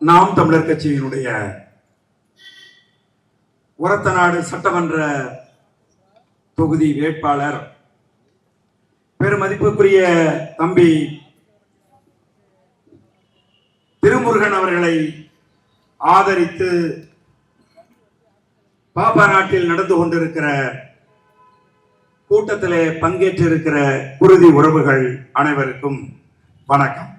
நாம் தமிழர் கட்சியினுடைய ஒரத்தநாடு சட்டமன்ற தொகுதி வேட்பாளர் பெருமதிப்புக்குரிய தம்பி திருமுருகன் அவர்களை ஆதரித்து பாப்பா நாட்டில் நடந்து கொண்டிருக்கிற கூட்டத்திலே பங்கேற்றிருக்கிற குருதி உறவுகள் அனைவருக்கும் வணக்கம்.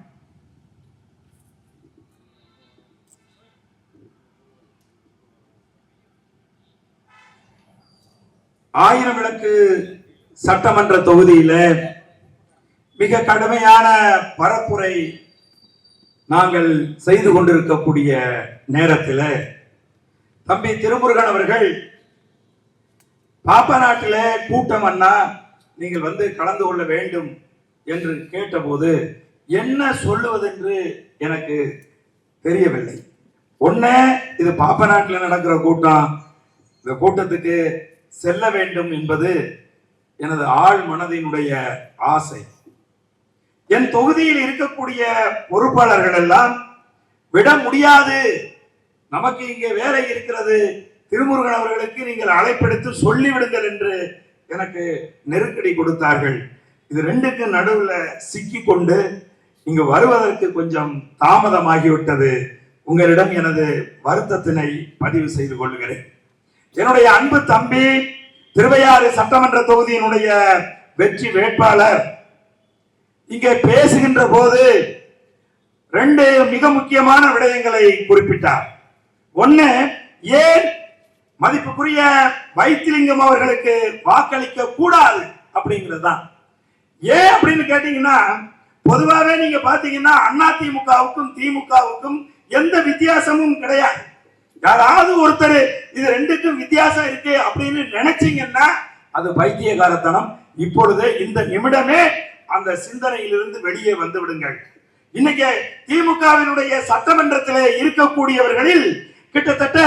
ஆயிரம் விளக்கு சட்டமன்ற தொகுதியில மிக கடுமையான பரப்புரை நாங்கள் செய்து கொண்டிருக்கக்கூடிய நேரத்தில் தம்பி திருமுருகன் அவர்கள் பாப்பா நாட்டில கூட்டம் அண்ணா நீங்கள் வந்து கலந்து கொள்ள வேண்டும் என்று கேட்டபோது என்ன சொல்லுவதென்று எனக்கு தெரியவில்லை. ஒண்ணு, இது பாப்பா நாட்டில் நடக்கிற கூட்டம், இந்த கூட்டத்துக்கு செல்ல வேண்டும் என்பது எனது ஆழ் மனதினுடைய ஆசை. என் தொகுதியில் இருக்கக்கூடிய பொறுப்பாளர்கள் எல்லாம் விட முடியாது, நமக்கு இங்கே வேலை இருக்கிறது, திருமுருகன் அவர்களுக்கு நீங்கள் அழைப்பெடுத்து சொல்லிவிடுங்கள் என்று எனக்கு நெருக்கடி கொடுத்தார்கள். இது ரெண்டுக்கு நடுவுல சிக்கி கொண்டு இங்கு வருவதற்கு கொஞ்சம் தாமதமாகிவிட்டது. உங்களிடம் எனது வருத்தத்தினை பதிவு செய்து கொள்கிறேன். என்னுடைய அன்பு தம்பி திருவையாறு சட்டமன்ற தொகுதியினுடைய வெற்றி வேட்பாளர் இங்கே பேசுகின்ற போது ரெண்டு மிக முக்கியமான விடயங்களை குறிப்பிட்டார். ஒன்னு, ஏன் மதிப்புக்குரிய வைத்திலிங்கம் அவர்களுக்கு வாக்களிக்க கூடாது அப்படிங்கிறது தான். ஏன் அப்படின்னு கேட்டீங்கன்னா, பொதுவாகவே நீங்க பாத்தீங்கன்னா அதிமுகவுக்கும் திமுகவுக்கும் எந்த வித்தியாசமும் கிடையாது. யாராவது ஒருத்தர் இது ரெண்டுக்கும் வித்தியாசம் இருக்கு அப்படின்னு நினைச்சீங்கன்னா அது பைத்தியகாரத்தனம். இப்பொழுது இந்த நிமிடமே அந்த சிந்தனையிலிருந்து வெளியே வந்து விடுங்கள். இன்னைக்கு திமுகவினுடைய சட்டமன்றத்தில் இருக்கக்கூடியவர்களில் கிட்டத்தட்ட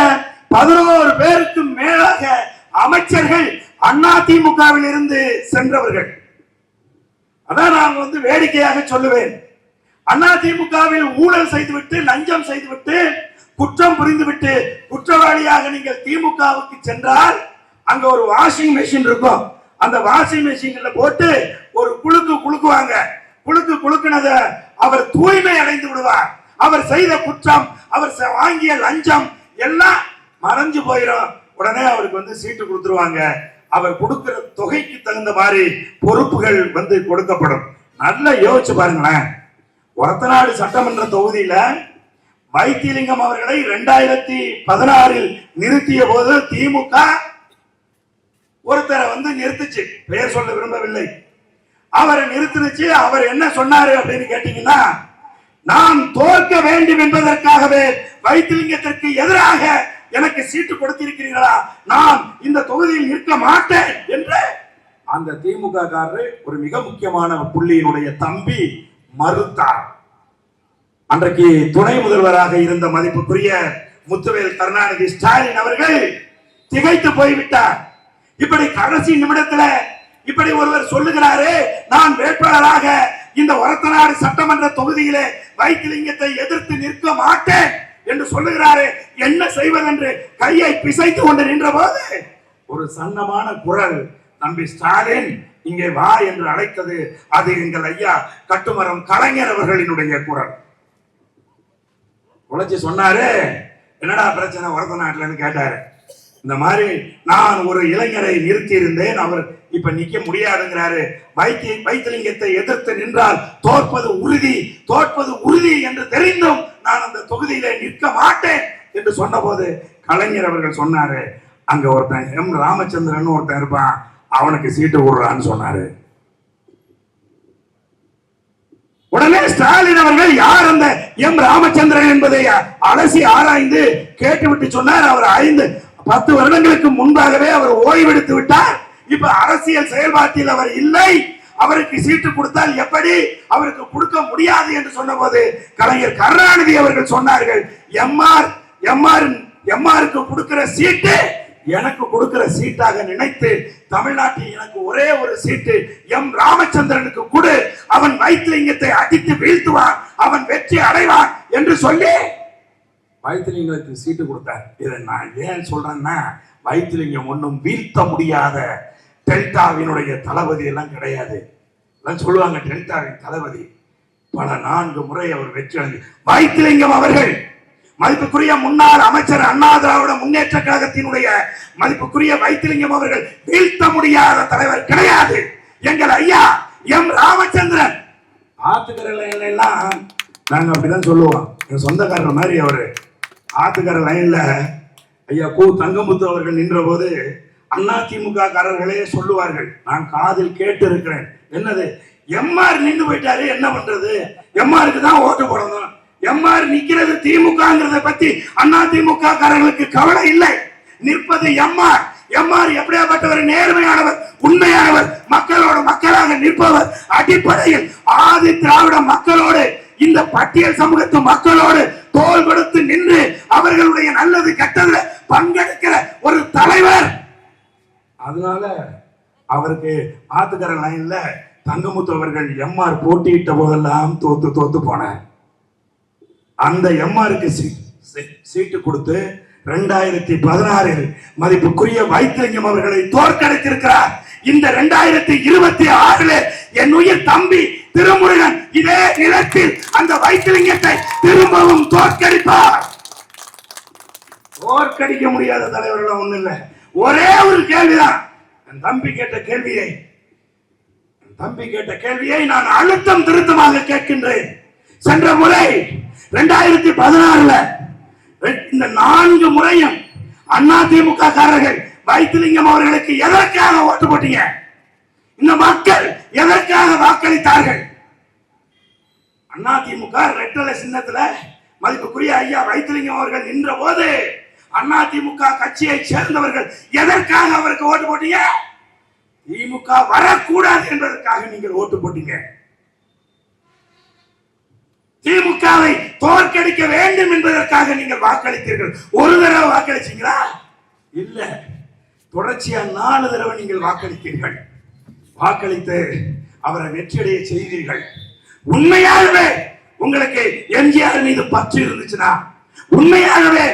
11 பேருக்கு மேலாக அமைச்சர்கள் அதிமுகவில் இருந்து சென்றவர்கள். அதான் நான் வந்து வேடிக்கையாக சொல்லுவேன். அதிமுகவில் ஊழல் செய்துவிட்டு, லஞ்சம் செய்துவிட்டு, குற்றம் புரிந்துவிட்டு குற்றவாளியாக நீங்கள் திமுகவுக்கு சென்றால் அங்க ஒரு வாஷிங் மெஷின் இருக்கும். அந்த வாஷிங் மெஷின்ல போட்டு ஒரு குலுக்குவாங்க. குலுக்குனத அவர் தூய்மை அடைந்து விடுவார். அவர் செய்த குற்றம், அவர் வாங்கிய லஞ்சம் எல்லாம் மறைஞ்சு போயிடும். உடனே அவருக்கு வந்து சீட்டு கொடுத்துருவாங்க. அவர் கொடுக்கிற தொகைக்கு தகுந்த மாதிரி பொறுப்புகள் வந்து கொடுக்கப்படும். நல்லா யோசிச்சு பாருங்களேன். ஒரத்தநாடு சட்டமன்ற தொகுதியில வைத்திலிங்கம் அவர்களை 2016 நிறுத்திய போது திமுக ஒருத்தரை வந்து நிறுத்துச்சு, பெயர் சொல்ல விரும்பவில்லை. அவரை நிறுத்தினுச்சு. அவர் என்ன சொன்னாரு அப்படின்னு கேட்டீங்கன்னா, நாம் தோற்க வேண்டும் என்பதற்காகவே வைத்திலிங்கத்திற்கு எதிராக எனக்கு சீட்டு கொடுத்திருக்கிறீர்களா, நான் இந்த தொகுதியில் நிற்க மாட்டேன் என்று அந்த திமுக காரர் ஒரு மிக முக்கியமான புள்ளியினுடைய தம்பி மறுத்தார். அன்றைக்கு துணை முதல்வராக இருந்த மதிப்புக்குரிய முத்துவேல் கருணாநிதி ஸ்டாலின் அவர்கள் திகைத்து போய்விட்டார். இப்படி கடைசி நிமிடத்துல இப்படி ஒருவர் சொல்லுகிறாரு, நான் வேட்பாளராக இந்த ஒரத்தநாடு சட்டமன்ற தொகுதியிலே வைத்திலிங்கத்தை எதிர்த்து நிற்க மாட்டேன் என்று சொல்லுகிறாரு. என்ன செய்வதென்று கையை பிசைத்து கொண்டு நின்ற போது ஒரு சன்னமான குரல், தம்பி ஸ்டாலின் இங்கே வா என்று அழைத்தது. அது எங்கள் ஐயா கட்டுமரம் கலைஞர் அவர்களினுடைய குரல். உழைச்சி சொன்னாரு, என்னடா பிரச்சனை ஒரத்தநாட்டுலன்னு கேட்டாரு. இந்த மாதிரி நான் ஒரு இளைஞரை நிறுத்தி இருந்தேன், அவர் இப்ப நிக்க முடியாதுங்கிறாரு. வைத்திலிங்கத்தை எதிர்த்து நின்றால் தோற்பது உறுதி என்று தெரிந்தும் நான் அந்த தொகுதியில நிற்க மாட்டேன் என்று சொன்ன போது கலைஞர் அவர்கள் சொன்னாரு, அங்க ஒருத்தன் எம் ராமச்சந்திரன் ஒருத்தன் இருப்பான், அவனுக்கு சீட்டு விடுறான்னு சொன்னாரு. உடனே ஸ்டாலின் அவர்கள் யார் அந்த எம் ராமச்சந்திரன் என்பதை அலசி ஆராய்ந்து கேட்டுவிட்டு சொன்னார், அவர் 5-10 வருடங்களுக்கு முன்பாகவே அவர் ஓய்வெடுத்து விட்டார். இப்ப அரசியல் செயல்பாட்டில் அவர் இல்லை, அவருக்கு சீட்டு கொடுத்தால் எப்படி, அவருக்கு கொடுக்க முடியாது என்று சொன்ன போது கலைஞர் கருணாநிதி அவர்கள் சொன்னார்கள், எம்ஆருக்கு கொடுக்கிற சீட்டு எனக்கு கொடுக்கிற சீட்டாக நினைத்து தமிழ்நாட்டில் எனக்கு ஒரே ஒரு சீட்டு எம் ராமச்சந்திரனுக்கு கொடு, அவன் வைத்திலிங்கத்தை அடித்து வீழ்த்துவான், அவன் வெற்றி அடைவான் என்று சொல்லி வைத்திலிங்கத்துக்கு சீட்டு கொடுத்தார். இதை நான் ஏன் சொல்றேன்னா, வைத்திலிங்கம் ஒன்றும் வீழ்த்த முடியாத டெல்டாவினுடைய தளபதி எல்லாம் கிடையாது. எல்லாம் சொல்லுவாங்க டெல்டாவின் தளபதி. பல 4 முறை அவர் வெற்றி அடைந்து வைத்திலிங்கம் அவர்கள் மதிப்புக்குரிய முன்னாள் அமைச்சர் அண்ணா திராவிட முன்னேற்ற கழகத்தினுடைய மதிப்புக்குரிய வைத்திலிங்கம் அவர்கள் வீழ்த்த முடியாத தலைவர் கிடையாது. எங்கள் ஐயா எம் ராமச்சந்திரன் ஆத்துக்கரை எல்லாம் நாங்க அப்படிதான் சொல்லுவோம். என் சொந்தக்காரர் மாதிரி அவரு ஆத்துக்கரை லைன்ல ஐயா கு தங்கமுத்து அவர்கள் நின்ற போது அதிமுக காரர்களே சொல்லுவார்கள், நான் காதில் கேட்டு இருக்கிறேன். என்னது, எம்ஆர் நின்று போயிட்டாரு, என்ன பண்றது, எம்ஆருக்கு தான் ஓட்டு போடணும், எம்ஆர் நிக்கிறது திமுகங்கிறத பத்தி அதிமுக காரர்களுக்கு கவலை இல்லை. நிற்பது எம்ஆர். எம்ஆர் எப்படியாப்பட்டவர், நேர்மையானவர், உண்மையானவர், மக்களோட மக்களாக நிற்பவர். அடிப்படையில் ஆதி திராவிட மக்களோடு, இந்த பட்டியல் சமூகத்து மக்களோடு தோள் கொடுத்து நின்று அவர்களுடைய நல்லது கெட்டதுல பங்கெடுக்கிற ஒரு தலைவர். அதனால அவருக்கு ஆத்துக்கரை லைன்ல தங்கமுத்து அவர்கள் எம்ஆர் போட்டியிட்ட போதெல்லாம் தோத்து போனார். அந்த எம்ஆருக்கு சீட்டு கொடுத்து 2016 மதிப்புக்குரிய வைத்திலிங்கம் அவர்களை தோற்கடித்திருக்கிறார். இந்த 2026 என் உயிர் தம்பி திருமுருகன் இதே நிலத்தில் அந்த வைத்திலிங்கத்தை திரும்பவும் தோற்கடிப்பார். தோற்கடிக்க முடியாத தலைவர்கள் ஒண்ணு இல்ல. ஒரே ஒரு கேள்விதான், என் தம்பி கேட்ட கேள்வியை நான் அழுத்தம் திருத்தமாக கேட்கின்றேன். சென்ற முறை 2016 இந்த 4 முறையும் அதிமுக காரர்கள் வைத்திலிங்கம் அவர்களுக்கு எதற்காக ஓட்டு போட்டீங்க? இந்த மக்கள் எதற்காக வாக்களித்தார்கள்? அதிமுக ரெட்டலை சின்னத்துல மதிப்புக்குரிய ஐயா வைத்திலிங்கம் அவர்கள் நின்ற போது அதிமுக கட்சியை சேர்ந்தவர்கள் எதற்காக அவருக்கு ஓட்டு போட்டீங்க? திமுக வரக்கூடாது என்பதற்காக நீங்கள் ஓட்டு போட்டீங்க. திமுகவை தோற்கடிக்க வேண்டும் என்பதற்காக நீங்கள் வாக்களித்தீர்கள். ஒரு தடவை வாக்களிச்சீங்களா? இல்ல, தொடர்ச்சியா 4 தடவை நீங்கள் வாக்களித்தீர்கள். வாக்களித்து அவரை வெற்றியடைய செய்தீர்கள். உண்மையாகவே உங்களுக்கு எம்ஜிஆர் மீது பற்று இருந்துச்சுன்னா, உண்மையாகவே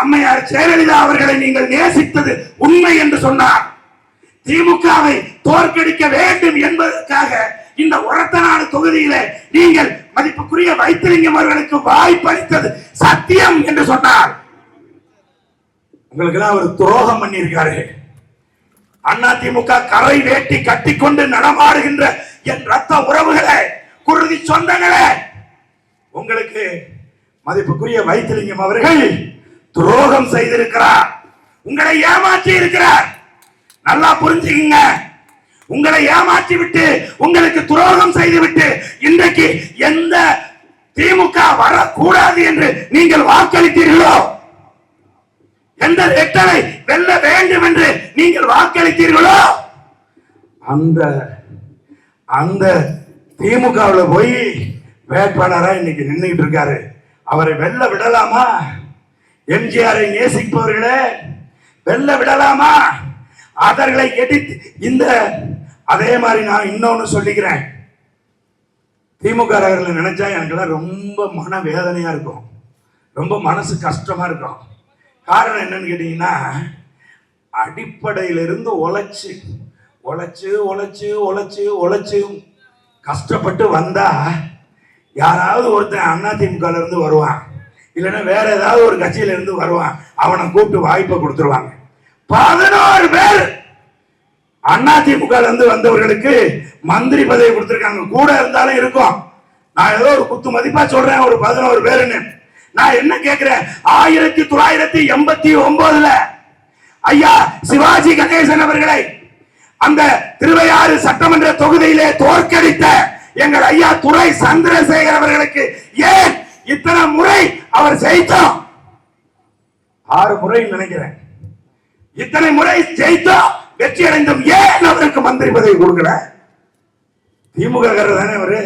அம்மையார் ஜெயலலிதா அவர்களை நீங்கள் நேசித்தது உண்மை என்று சொன்னார், திமுகவை தோற்கடிக்க வேண்டும் என்பதற்காக இந்த ஒரத்தநாடு தொகுதியில நீங்கள் மதிப்புக்குரிய வைத்திலிங்கம் அவர்களுக்கு வாய்ப்பளித்தது சத்தியம் என்று சொன்னார். உங்களுக்கு ஒரு துரோகம் பண்ணியிருக்காரு. அதிமுக கரை வேட்டி கட்டிக்கொண்டு நடமாடுகின்ற என் ரத்த உறவுகளே, குருதி சொந்தங்களே, உங்களுக்கு மதிப்புக்குரிய வைத்திலிங்கம் அவர்கள் துரோகம் செய்திருக்கிறார். உங்களை ஏமாற்றி இருக்கிறார். நல்லா புரிஞ்சுக்கங்க. உங்களை ஏமாற்றி விட்டு, உங்களுக்கு துரோகம் செய்து விட்டு, இன்றைக்கு எந்த திமுக வரக்கூடாது என்று நீங்கள் வாக்களித்தீர்களோ, எந்த ரெட்டலை வெல்ல வேண்டும் என்று நீங்கள் வாக்களித்தீர்களோ, அந்த திமுகவில் போய் வேட்பாளரா இன்னைக்கு நின்றுட்டு இருக்காரு. அவரை வெல்ல விடலாமா? எம்ஜிஆரை நேசிப்பவர்களே, வெல்ல விடலாமா? அவர்களை எதிர்த்து இந்த அதே மாதிரி நான் இன்னொன்னு சொல்லிக்கிறேன். திமுக நினைச்சா எனக்கு ரொம்ப மன வேதனையா இருக்கும், ரொம்ப மனசு கஷ்டமா இருக்கும். காரணம் என்னன்னு கேட்டீங்கன்னா, அடிப்படையிலிருந்து உழைச்சு உழைச்சு உழைச்சு உழைச்சு உழைச்சு கஷ்டப்பட்டு வந்தா யாராவது ஒருத்தன் அதிமுக இருந்து வருவான், இல்லைன்னா வேற ஏதாவது ஒரு கட்சியில இருந்து வருவான், அவனை கூப்பிட்டு வாய்ப்பை கொடுத்துருவாங்க. 11 பேர் அதிமுக இருந்து வந்தவர்களுக்கு மந்திரி பதவி கொடுத்திருக்காங்க. கூட இருந்தாலும் இருக்கும். நான் ஏதோ ஒரு குத்து மதிப்பா சொல்றேன், ஒரு 11 பேருன்னு. நான் என்ன கேட்கிறேன், 1989 ஐயா சிவாஜி கணேசன் அவர்களை அந்த திருவையாறு சட்டமன்ற தொகுதியிலே தோற்கடித்த எங்கள் ஐயா துரை சந்திரசேகர் அவர்களுக்கு ஏன் இத்தனை முறை அவர் ஜெயித்தோம்? 6 முறை நினைக்கிறேன். இத்தனை முறை ஜெயித்தோம், வெற்றி அடைந்தோம். ஏன் அவருக்கு மந்திரி பதவி கொடுக்கல? திமுக தானே அவரு,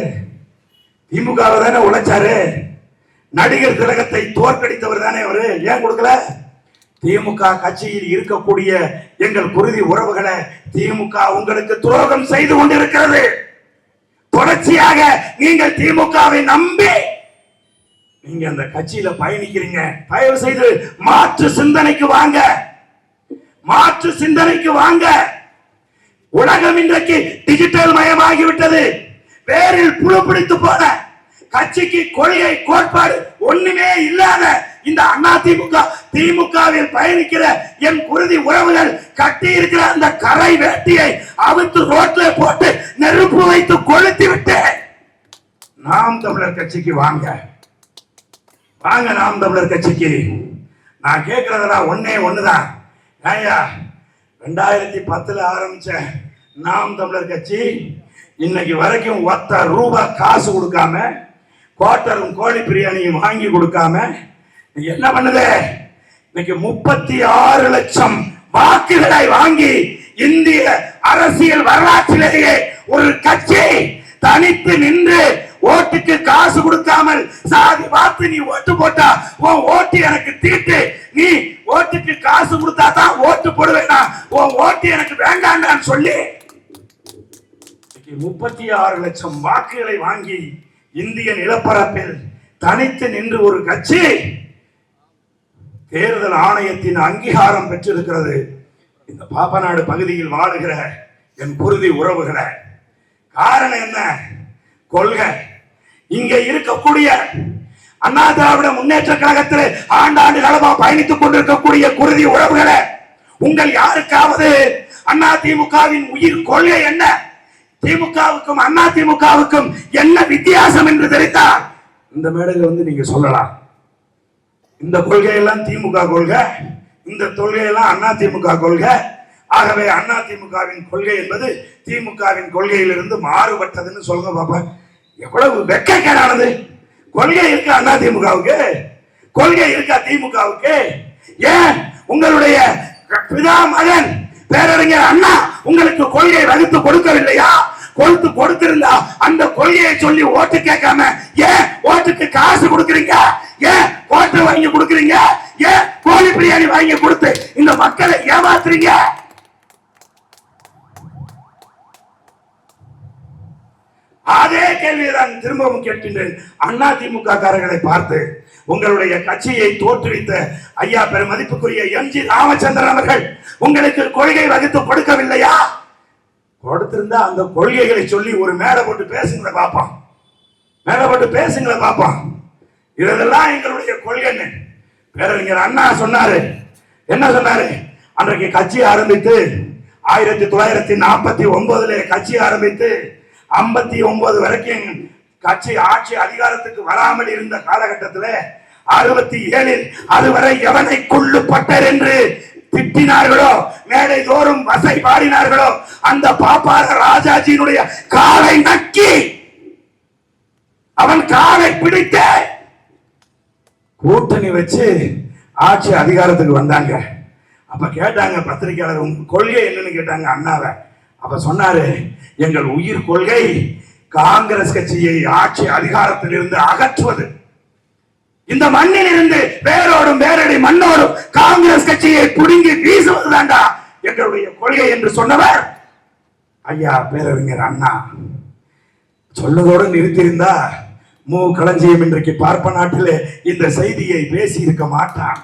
திமுக தானே உழைச்சாரு. நடிகர் திலகத்தை தோற்கடித்தவர் தானே அவரு, ஏன் கொடுக்கல? திமுக கட்சியில் இருக்கக்கூடிய எங்கள் குருதி உறவுகளை திமுக உங்களுக்கு துரோகம் செய்து கொண்டிருக்கிறது. தொடர்ச்சியாக நீங்கள் திமுகவை நம்பி நீங்க அந்த கட்சியில பயணிக்கிறீங்க, தயவு செய்து மாற்று சிந்தனைக்கு வாங்க, மாற்று சிந்தனைக்கு வாங்க. உலகம் இன்றைக்கு டிஜிட்டல் மயமாகிவிட்டது. வேரில் புழு பிடித்து போன கட்சிக்கு கொள்கை கோட்பாடு ஒண்ணுமே இல்லாத இந்த அதிமுக திமுகவில் பயணிக்கிற என் குருதி உறவுகள் கட்டி இருக்கிற அந்த கரை வேட்டியை அவித்து ரோட்ல போட்டு நெருப்பு வைத்து கொளுத்தி விட்டு நாம் தமிழர் கட்சிக்கு வாங்க, வாங்க நாம் தமிழர் கட்சிக்கு. நான் கேட்கறதெல்லாம் ஒன்னே ஒண்ணுதான். 2010 ஆரம்பிச்ச நாம் தமிழர் கட்சி இன்னைக்கு வரைக்கும் ₹1 காசு கொடுக்காம, குவார்ட்டரும் கோழி பிரியாணியும் வாங்கி கொடுக்காம என்ன பண்ணுது? இன்னைக்கு 36 லட்சம் வாக்குகளை வாங்கி இந்திய அரசியல் வரலாற்றிலேயே ஒரு கட்சி தனித்து நின்று ஓட்டுக்கு காசு கொடுக்காமல் சாதி பார்த்து நீ ஓட்டு போட்டா உன் ஓட்டு எனக்கு தீட்டு, நீ ஓட்டுக்கு காசு கொடுத்தா தான் ஓட்டு போடுவேனா, உன் ஓட்டு எனக்கு வேண்டான்னு சொல்லி 36 லட்சம் வாக்குகளை வாங்கி இந்திய நிலப்பரப்பில் தனித்து நின்று ஒரு கட்சி தேர்தல் ஆணையத்தின் அங்கீகாரம் பெற்றிருக்கிறது. இந்த பாப்பநாடு பகுதியில் வாழுகிற என் குருதி உறவுகளை காரணம் என்ன? கொள்கை. இங்க இருக்கக்கூடிய அண்ணா திராவிட முன்னேற்ற கழகத்தில் ஆண்டாண்டு காலமா பயணித்துக் கொண்டிருக்கக்கூடிய குருதி உறவுகளை, உங்கள் யாருக்காவது அண்ணா திமுகவின் உயிர் கொள்கை என்ன, திமுகவுக்கும் அண்ணா திமுகவுக்கும் என்ன வித்தியாசம் என்று தெரிந்தால் இந்த மேடையில் நீங்க சொல்லலாம். இந்த கொள்கையெல்லாம் திமுக கொள்கை, இந்த கொள்கையெல்லாம் அண்ணா திமுக கொள்கை. ஆகவே அண்ணா திமுகவின் கொள்கை என்பது திமுகவின் கொள்கையிலிருந்து மாறுபட்டதுன்னு சொல்லுங்க பாப்பா. எவ்வளவு வெட்கக்கேடானது! கொள்கை இருக்கு அண்ணா திமுகவுக்கு, கொள்கை இருக்கா திமுகவுக்கு? ஏன் உங்களுடைய பிதா மகன் பேரறிஞர் அண்ணா உங்களுக்கு கொள்கை வகுத்து கொடுக்கவில்லையா? கொடுத்திருந்தா அந்த கொள்கையை சொல்லி ஓட்டு கேட்காம ஏன் ஓட்டுக்கு காசு கொடுக்குறீங்க? ஏன் ஓட்டு வாங்கி கொடுக்குறீங்க? ஏன் கோழி பிரியாணி வாங்கி கொடுத்து இந்த மக்களை ஏமாத்துறீங்க? அதே கேள்வியை திரும்பவும் கேட்கின்றேன். அண்ணா திமுக காரர்களை பார்த்து, உங்களுடைய கட்சியை தோற்றுவித்த ஐயா பெருமதிப்புக்குரிய எம்ஜி ராமச்சந்திரன் அவர்கள் உங்களுக்கு கொள்கை வகுத்து கொடுக்கவில்லையா? கொடுத்திருந்தா அந்த கொள்கைகளை சொல்லி ஒரு மேடை போட்டு பேசுங்கள பாப்போம், மேடை போட்டு பேசுங்கள பாப்போம். இதெல்லாம் எங்களுடைய கொள்கைன்னு பேரறிஞர் அண்ணா சொன்னாரு. என்ன சொன்னாரு? அன்றைக்கு கட்சி ஆரம்பித்து 1949 கட்சி ஆரம்பித்து 59 வரைக்கும் கட்சி ஆட்சி அதிகாரத்துக்கு வராமல் இருந்த காலகட்டத்தில் 67 அதுவரை எவனை கொள்ளுப்பட்டர் என்று திட்டினார்களோ, மேடை தோறும் வசை பாடினார்களோ, அந்த பாப்பார ராஜாஜியினுடைய காலை நக்கி அவன் காலை பிடித்த கூட்டணி வச்சு ஆட்சி அதிகாரத்துக்கு வந்தாங்க. அப்ப கேட்டாங்க பத்திரிகையாளர், உங்க கொள்கை என்னன்னு கேட்டாங்க அண்ணாவை. அப்ப சொன்னாரு, எங்கள் உயிர் கொள்கை காங்கிரஸ் கட்சியை ஆட்சி அதிகாரத்தில் இருந்து அகற்றுவது, இந்த மண்ணில் இருந்து வேரோடும் வேரடி மண்ணோடும் காங்கிரஸ் கட்சியை புடுங்கி வீசுவதுதான்டா எங்களுடைய கொள்கை என்று சொன்னவர் ஐயா பேரறிஞர் அண்ணா. சொல்லதோடு நிறுத்தியிருந்தா மு களஞ்சியம் இன்றைக்கு பார்ப்ப நாட்டில் இந்த செய்தியை பேசி இருக்க மாட்டான்.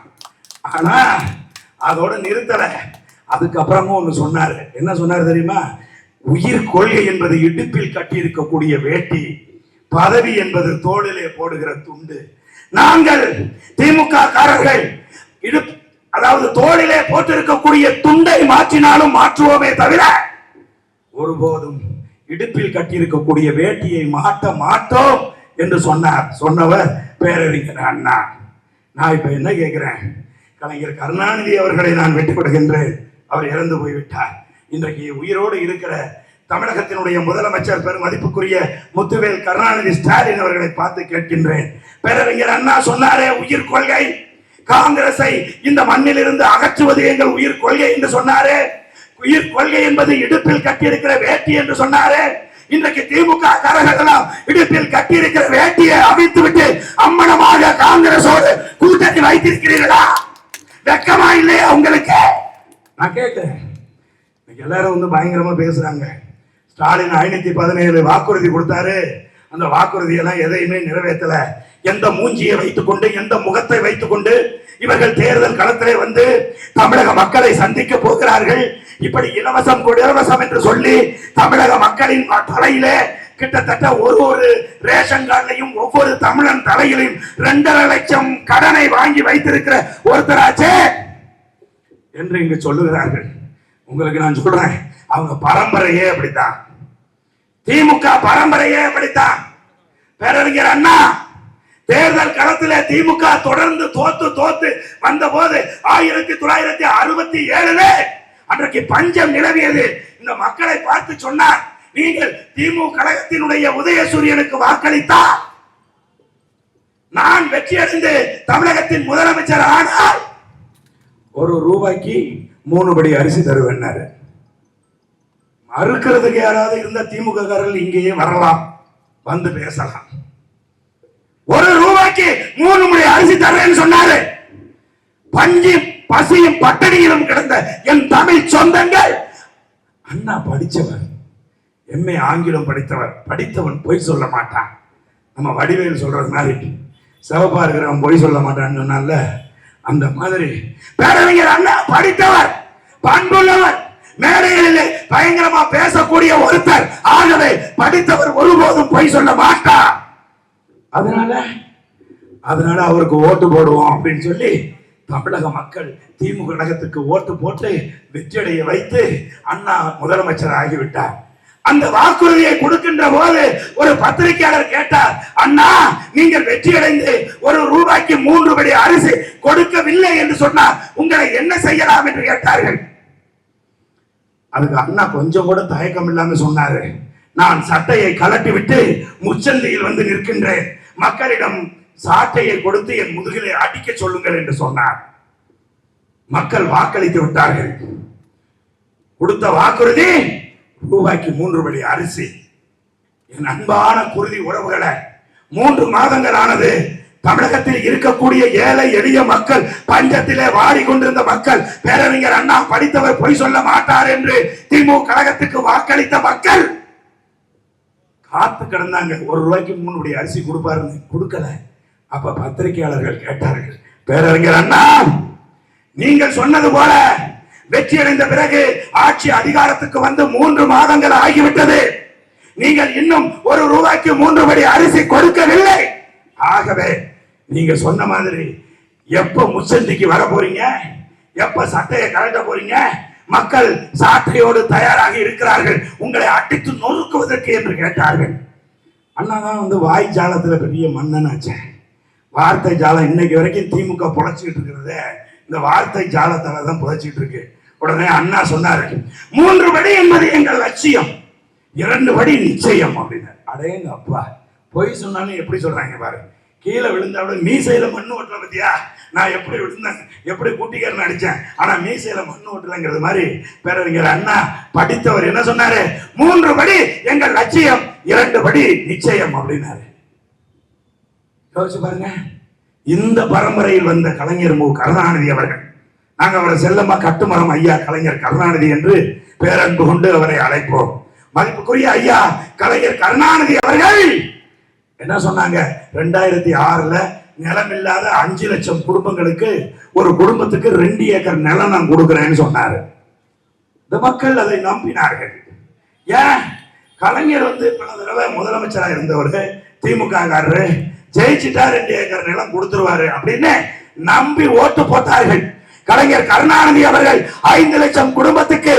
ஆனா அதோட நிறுத்தல. அதுக்கப்புறமும் ஒண்ணு சொன்னாரு. என்ன சொன்னாரு தெரியுமா? உயிர் கொள்கை என்பது இடுப்பில் கட்டி இருக்கக்கூடிய வேட்டி, பதவி என்பது தோளிலே போடுகிற துண்டு. நாங்கள் திமுக காரர்கள் அதாவது தோளிலே போட்டிருக்கக்கூடிய துண்டை மாற்றினாலும் மாற்றுவோமே தவிர ஒருபோதும் இடுப்பில் கட்டியிருக்கக்கூடிய வேட்டியை மாட்ட மாட்டோம் என்று சொன்னவர் பேரறிஞர் அண்ணா. நான் இப்ப என்ன கேட்கிறேன்? கலைஞர் கருணாநிதி அவர்களை நான் வெட்டுப்படுகின்றேன். அவர் இறந்து போய்விட்டார். இன்றைக்கு உயிரோடு இருக்கிற தமிழகத்தினுடைய முதலமைச்சர் பெருமதிப்புக்குரிய முத்துவேல் கருணாநிதி ஸ்டாலின் அவர்களை பார்த்து கேட்கின்றேன். பேரறிஞர் அண்ணா சொன்னாரே உயிர் கொள்கை, காங்கிரஸை இந்த மண்ணில் இருந்து அகற்றுவது எங்கள் உயிர் கொள்கை என்று சொன்னாரே. உயிர் கொள்கை என்பது இடுப்பில் கட்டியிருக்கிற வேட்டி என்று சொன்னாரே. இன்றைக்கு திமுக காரர்கள் இடுப்பில் கட்டியிருக்கிற வேட்டியை அவிழ்த்து விட்டு அம்மனமாக காங்கிரஸோடு கூட்டணி வைத்திருக்கிறீர்களா? வெக்கமா இல்லையா உங்களுக்கு? நான் கேட்கிறேன். எல்லாரும் பயங்கரமா பேசுறாங்க. ஸ்டாலின் 517 வாக்குறுதி கொடுத்தாரு. அந்த வாக்குறுதி எல்லாம் எதையுமே நிறைவேற்றல. எந்த மூஞ்சியை வைத்துக் கொண்டு, எந்த முகத்தை வைத்துக் கொண்டு இவர்கள் தேர்தல் களத்திலே வந்து தமிழக மக்களை சந்திக்க போகிறார்கள்? இப்படி இலவசம் இலவசம் என்று சொல்லி தமிழக மக்களின் தலையிலே கிட்டத்தட்ட ஒரு ரேஷன் கார்டையும் ஒவ்வொரு தமிழன் தலையிலும் 2.5 லட்சம் கடனை வாங்கி வைத்திருக்கிற ஒருத்தராச்சே என்று இங்கு சொல்லுகிறார்கள். உங்களுக்கு நான் சொல்றேன், அவங்க பரம்பரையே அப்படித்தான். திமுக பரம்பரையே அப்படித்தான். பேரறிஞர் அண்ணா தேர்தல் களத்திலே திமுக தொடர்ந்து தோத்து வந்த போது 1967 அன்றைக்கு பஞ்சம் நிலவியது. இந்த மக்களை பார்த்து சொன்னார், நீங்கள் திமுக கழகத்தினுடைய உதயசூரியனுக்கு வாக்களித்தால் நான் வெற்றி அடைந்து தமிழகத்தின் முதலமைச்சர் ஆனால் ₹1 3 படி அரிசி தருவேன்னாரு. மறுக்கிறதுக்கு யாராவது இருந்த திமுக காரர்கள் இங்கேயே வரலாம், வந்து பேசலாம். ₹1 3 முறை அரிசி தர்றேன்னு சொன்னாரு. பஞ்சும் பசியும் பட்டணியிலும் கிடந்த என் தமிழ் சொந்தங்கள், அண்ணா படிச்சவர், எம்ஏ ஆங்கிலம் படித்தவன் பொய் சொல்ல மாட்டான். நம்ம வடிவேல் சொல்றது மாதிரி சிவப்பா இருக்கிறவன் பொய் சொல்ல மாட்டான்னு சொன்னால, அந்த மாதிரி பேரறிஞர் அண்ணா படித்தவர், பண்புள்ளவர், மேடைகளிலே பயங்கரமா பேசக்கூடிய ஒருத்தர். ஆகவே படித்தவர் ஒருபோதும் பொய் சொல்ல மாட்டார். அதனால அவருக்கு ஓட்டு போடுவோம் அப்படின்னு சொல்லி தமிழக மக்கள் திமுக கழகத்துக்கு ஓட்டு போட்டு வெற்றியடைய வைத்து அண்ணா முதலமைச்சர் ஆகிவிட்டார். அந்த வாக்குறுதியை கொடுக்கின்ற போது ஒரு பத்திரிகையாளர் கேட்டார், அண்ணா நீங்கள் வெற்றியடைந்து ₹1 3 படி அரிசி கொடுக்கவில்லை என்று சொன்னார், உங்களை என்ன செய்யலாம் என்று கேட்டார்கள். அதுக்கு அண்ணா கொஞ்சம் கூட தயக்கம் இல்லாம சொன்னாரு, நான் சட்டையை கலட்டி விட்டு முச்சந்தியில் வந்து நிற்கின்றேன், மக்களிடம் சாட்டையை கொடுத்து என் முதுகிலே அடிக்க சொல்லுங்கள் என்று சொன்னார். மக்கள் வாக்களித்து விட்டார்கள். கொடுத்த வாக்குறுதி ₹3 படி அரிசி. என் அன்பான குருதி உறவுகளை, 3 மாதங்கள் ஆனது. தமிழகத்தில் இருக்கக்கூடிய ஏழை எளிய மக்கள், பஞ்சத்திலே வாடிக்கொண்டிருந்த மக்கள், பேரறிஞர் அண்ணா படித்தவர் பொய் சொல்ல மாட்டார் என்று திமுக கழகத்துக்கு வாக்களித்த மக்கள் காத்து கிடந்தாங்க. ₹1 3 படி அரிசி கொடுப்பாருன்னு கொடுக்கல. அப்ப பத்திரிகையாளர்கள் கேட்டார்கள், பேரறிஞர் அண்ணா நீங்கள் சொன்னது போல வெற்றி அடைந்த பிறகு ஆட்சி அதிகாரத்துக்கு வந்து 3 மாதங்கள் ஆகிவிட்டது, நீங்கள் இன்னும் ₹1 3 படி அரிசி கொடுக்கவில்லை. ஆகவே நீங்க சொன்ன மாதிரி எப்ப முச்சந்திக்கு வர போறீங்க, எப்ப சட்டையை கலட்ட போறீங்க? மக்கள் சாட்டையோடு தயாராக இருக்கிறார்கள் உங்களை அடித்து நொறுக்குவதற்கு என்று கேட்டார்கள். அண்ணா தான் வந்து வாய் ஜாலத்துல பெரிய மன்னனாச்சே. வார்த்தை ஜாலம் இன்னைக்கு வரைக்கும் திமுக புழைச்சிட்டு இருக்கிறது இந்த வார்த்தை ஜாலத்தால தான் புழைச்சிட்டு இருக்கு. உடனே அண்ணா சொன்னாரு, 3 படி என்பது எங்கள் லட்சியம், 2 படி நிச்சயம் அப்படின்னு. அடேங்க அப்பா, பொய் சொன்னாலும் எப்படி சொல்றாங்க பாரு. கீழே விழுந்தாவிட மீசையில மண்ணு ஓட்டல பத்தியா, நான் எப்படி விழுந்தேன், எப்படி கூட்டிக்காரன் அடிச்சேன், ஆனா மீசையில மண்ணு ஓட்டலங்கிறது மாதிரி பேரறிஞர் அண்ணா படித்தவர் என்ன சொன்னாரு, 3 படி எங்கள் லட்சியம், 2 படி நிச்சயம் அப்படின்னாரு. யோசிச்சு பாருங்க. இந்த பரம்பரையில் வந்த கலைஞர் மு கருணாநிதி அவர்கள், நாங்கள் அவரை செல்லம்மா கட்டுமரம் ஐயா கலைஞர் கருணாநிதி என்று பேரன்பு கொண்டு அவரை அழைப்போம். மதிப்புக்குரிய ஐயா கலைஞர் கருணாநிதி அவர்கள் என்ன சொன்னாங்க, 2006 நிலம் இல்லாத 5 லட்சம் குடும்பங்களுக்கு ஒரு குடும்பத்துக்கு 2 ஏக்கர் நிலம் நான் கொடுக்கிறேன்னு சொன்னாரு. இந்த மக்கள் அதை நம்பினார்கள். ஏன், கலைஞர் வந்து பல தடவை முதலமைச்சராக இருந்தவர், திமுக காரரு, ஜெயிச்சுட்டா 2 ஏக்கர் நிலம் கொடுத்துருவாரு அப்படின்னு நம்பி ஓட்டு போட்டார்கள். கலைஞர் கருணாநிதி அவர்கள் 5 லட்சம் குடும்பத்துக்கு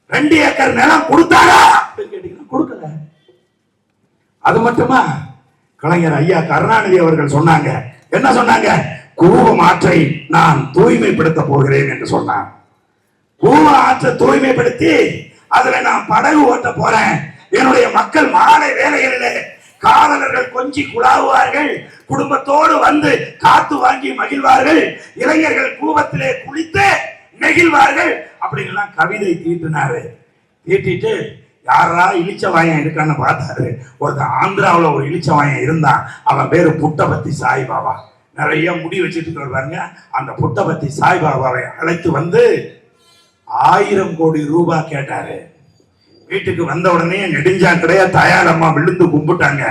2 ஏக்கர் நிலம் கொடுத்தாரா கேட்டீங்கன்னா கொடுக்கல. அது மட்டுமா, கலைஞர் ஐயா கருணாநிதி அவர்கள் சொன்னாங்க, என்ன சொன்னாங்க, கூவம் ஆற்றை நான் தூய்மைப்படுத்த போகிறேன் என்று சொன்னார். கூவ ஆற்றை தூய்மைப்படுத்தி அதுல நான் படகு ஓட்ட போறேன். என்னுடைய மக்கள் மாலை வேலைகளிலே காதலர்கள் கொஞ்சி குழாவுவார்கள், குடும்பத்தோடு வந்து காத்து வாங்கி மகிழ்வார்கள், இளைஞர்கள் கூவத்திலே குளித்து நெகிழ்வார்கள் அப்படிங்கலாம் கவிதை தீட்டினாரு. தீட்டிட்டு யாரா இளிச்சவாயன் இருக்கான்னு பார்த்தாரு. ஒருத்தர் ஆந்திராவில் ஒரு இளிச்சவாயன் இருந்தான், அவன் பேரு புட்டபத்தி சாய்பாபா. நிறைய முடி வச்சுட்டு பாருங்க. அந்த புட்டபத்தி சாய்பாபாவை அழைத்து வந்து 1000 கோடி ரூபாய் கேட்டாரு. வீட்டுக்கு வந்த உடனே நெடுஞ்சாக்கடைய தாயாரம்மா விழுந்து கும்பிட்டாங்க.